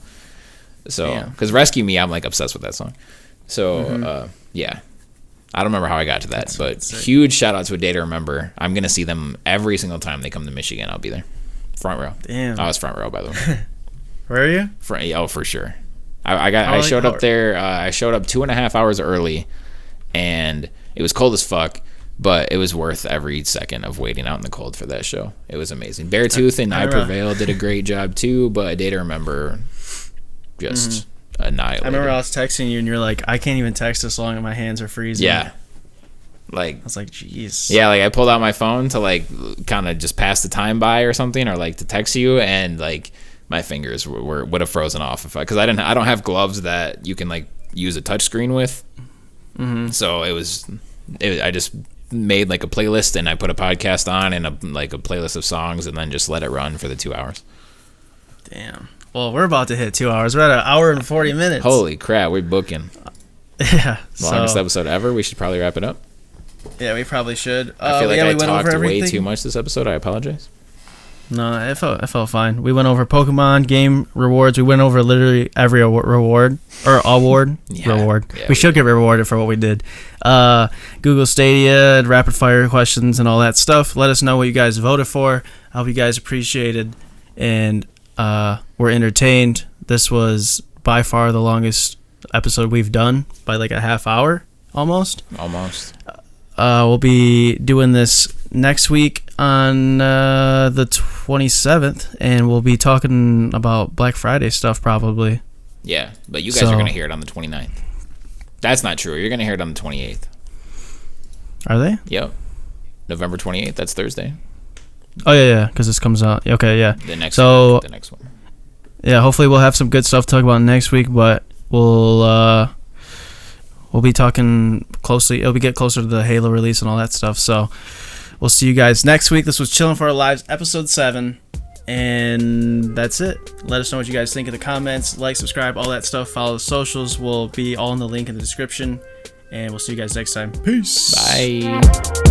So, because Rescue Me, I'm like obsessed with that song. So, yeah. I don't remember how I got to that, but huge shout out to A Day to Remember. I'm going to see them every single time they come to Michigan. I'll be there. Front row. Damn. I was front row, by the way. Where are you? Oh, for sure. I showed up there. I showed up 2.5 hours early, and it was cold as fuck, but it was worth every second of waiting out in the cold for that show. It was amazing. Beartooth and I Prevail did a great job too, but A Day to Remember just annihilated. I remember I was texting you, and you're like, "I can't even text this long, and my hands are freezing." Yeah, like I was like, "Jeez." Yeah, like I pulled out my phone to like kind of just pass the time by or something, or like to text you, and like my fingers would have frozen off because I don't have gloves that you can like use a touch screen with. So I just made like a playlist, and I put a podcast on and a playlist of songs, and then just let it run for the 2 hours. Damn. Well, we're about to hit 2 hours. We're at 1 hour and 40 minutes. Holy crap, we're booking. Yeah. Longest episode ever. We should probably wrap it up. Yeah, we probably should. I feel like I talked way too much this episode. I apologize. No, it felt fine. We went over Pokemon game rewards. We went over literally every reward. Reward. Yeah, we should get rewarded for what we did. Google Stadia, rapid fire questions, and all that stuff. Let us know what you guys voted for. I hope you guys appreciated and were entertained. This was by far the longest episode we've done by like a half hour almost. We'll be doing this next week on the 27th, and we'll be talking about Black Friday stuff probably. Yeah, but you guys are going to hear it on the 29th. That's not true. You're going to hear it on the 28th. Are they? Yep. November 28th. That's Thursday. Oh, yeah, because this comes out. Okay, yeah. The next one. Yeah, hopefully we'll have some good stuff to talk about next week, but we'll be talking closely. It'll be get closer to the Halo release and all that stuff. So we'll see you guys next week. This was Chillin' for Our Lives, episode 7. And that's it. Let us know what you guys think in the comments. Like, subscribe, all that stuff. Follow the socials. Will be all in the link in the description. And we'll see you guys next time. Peace. Bye.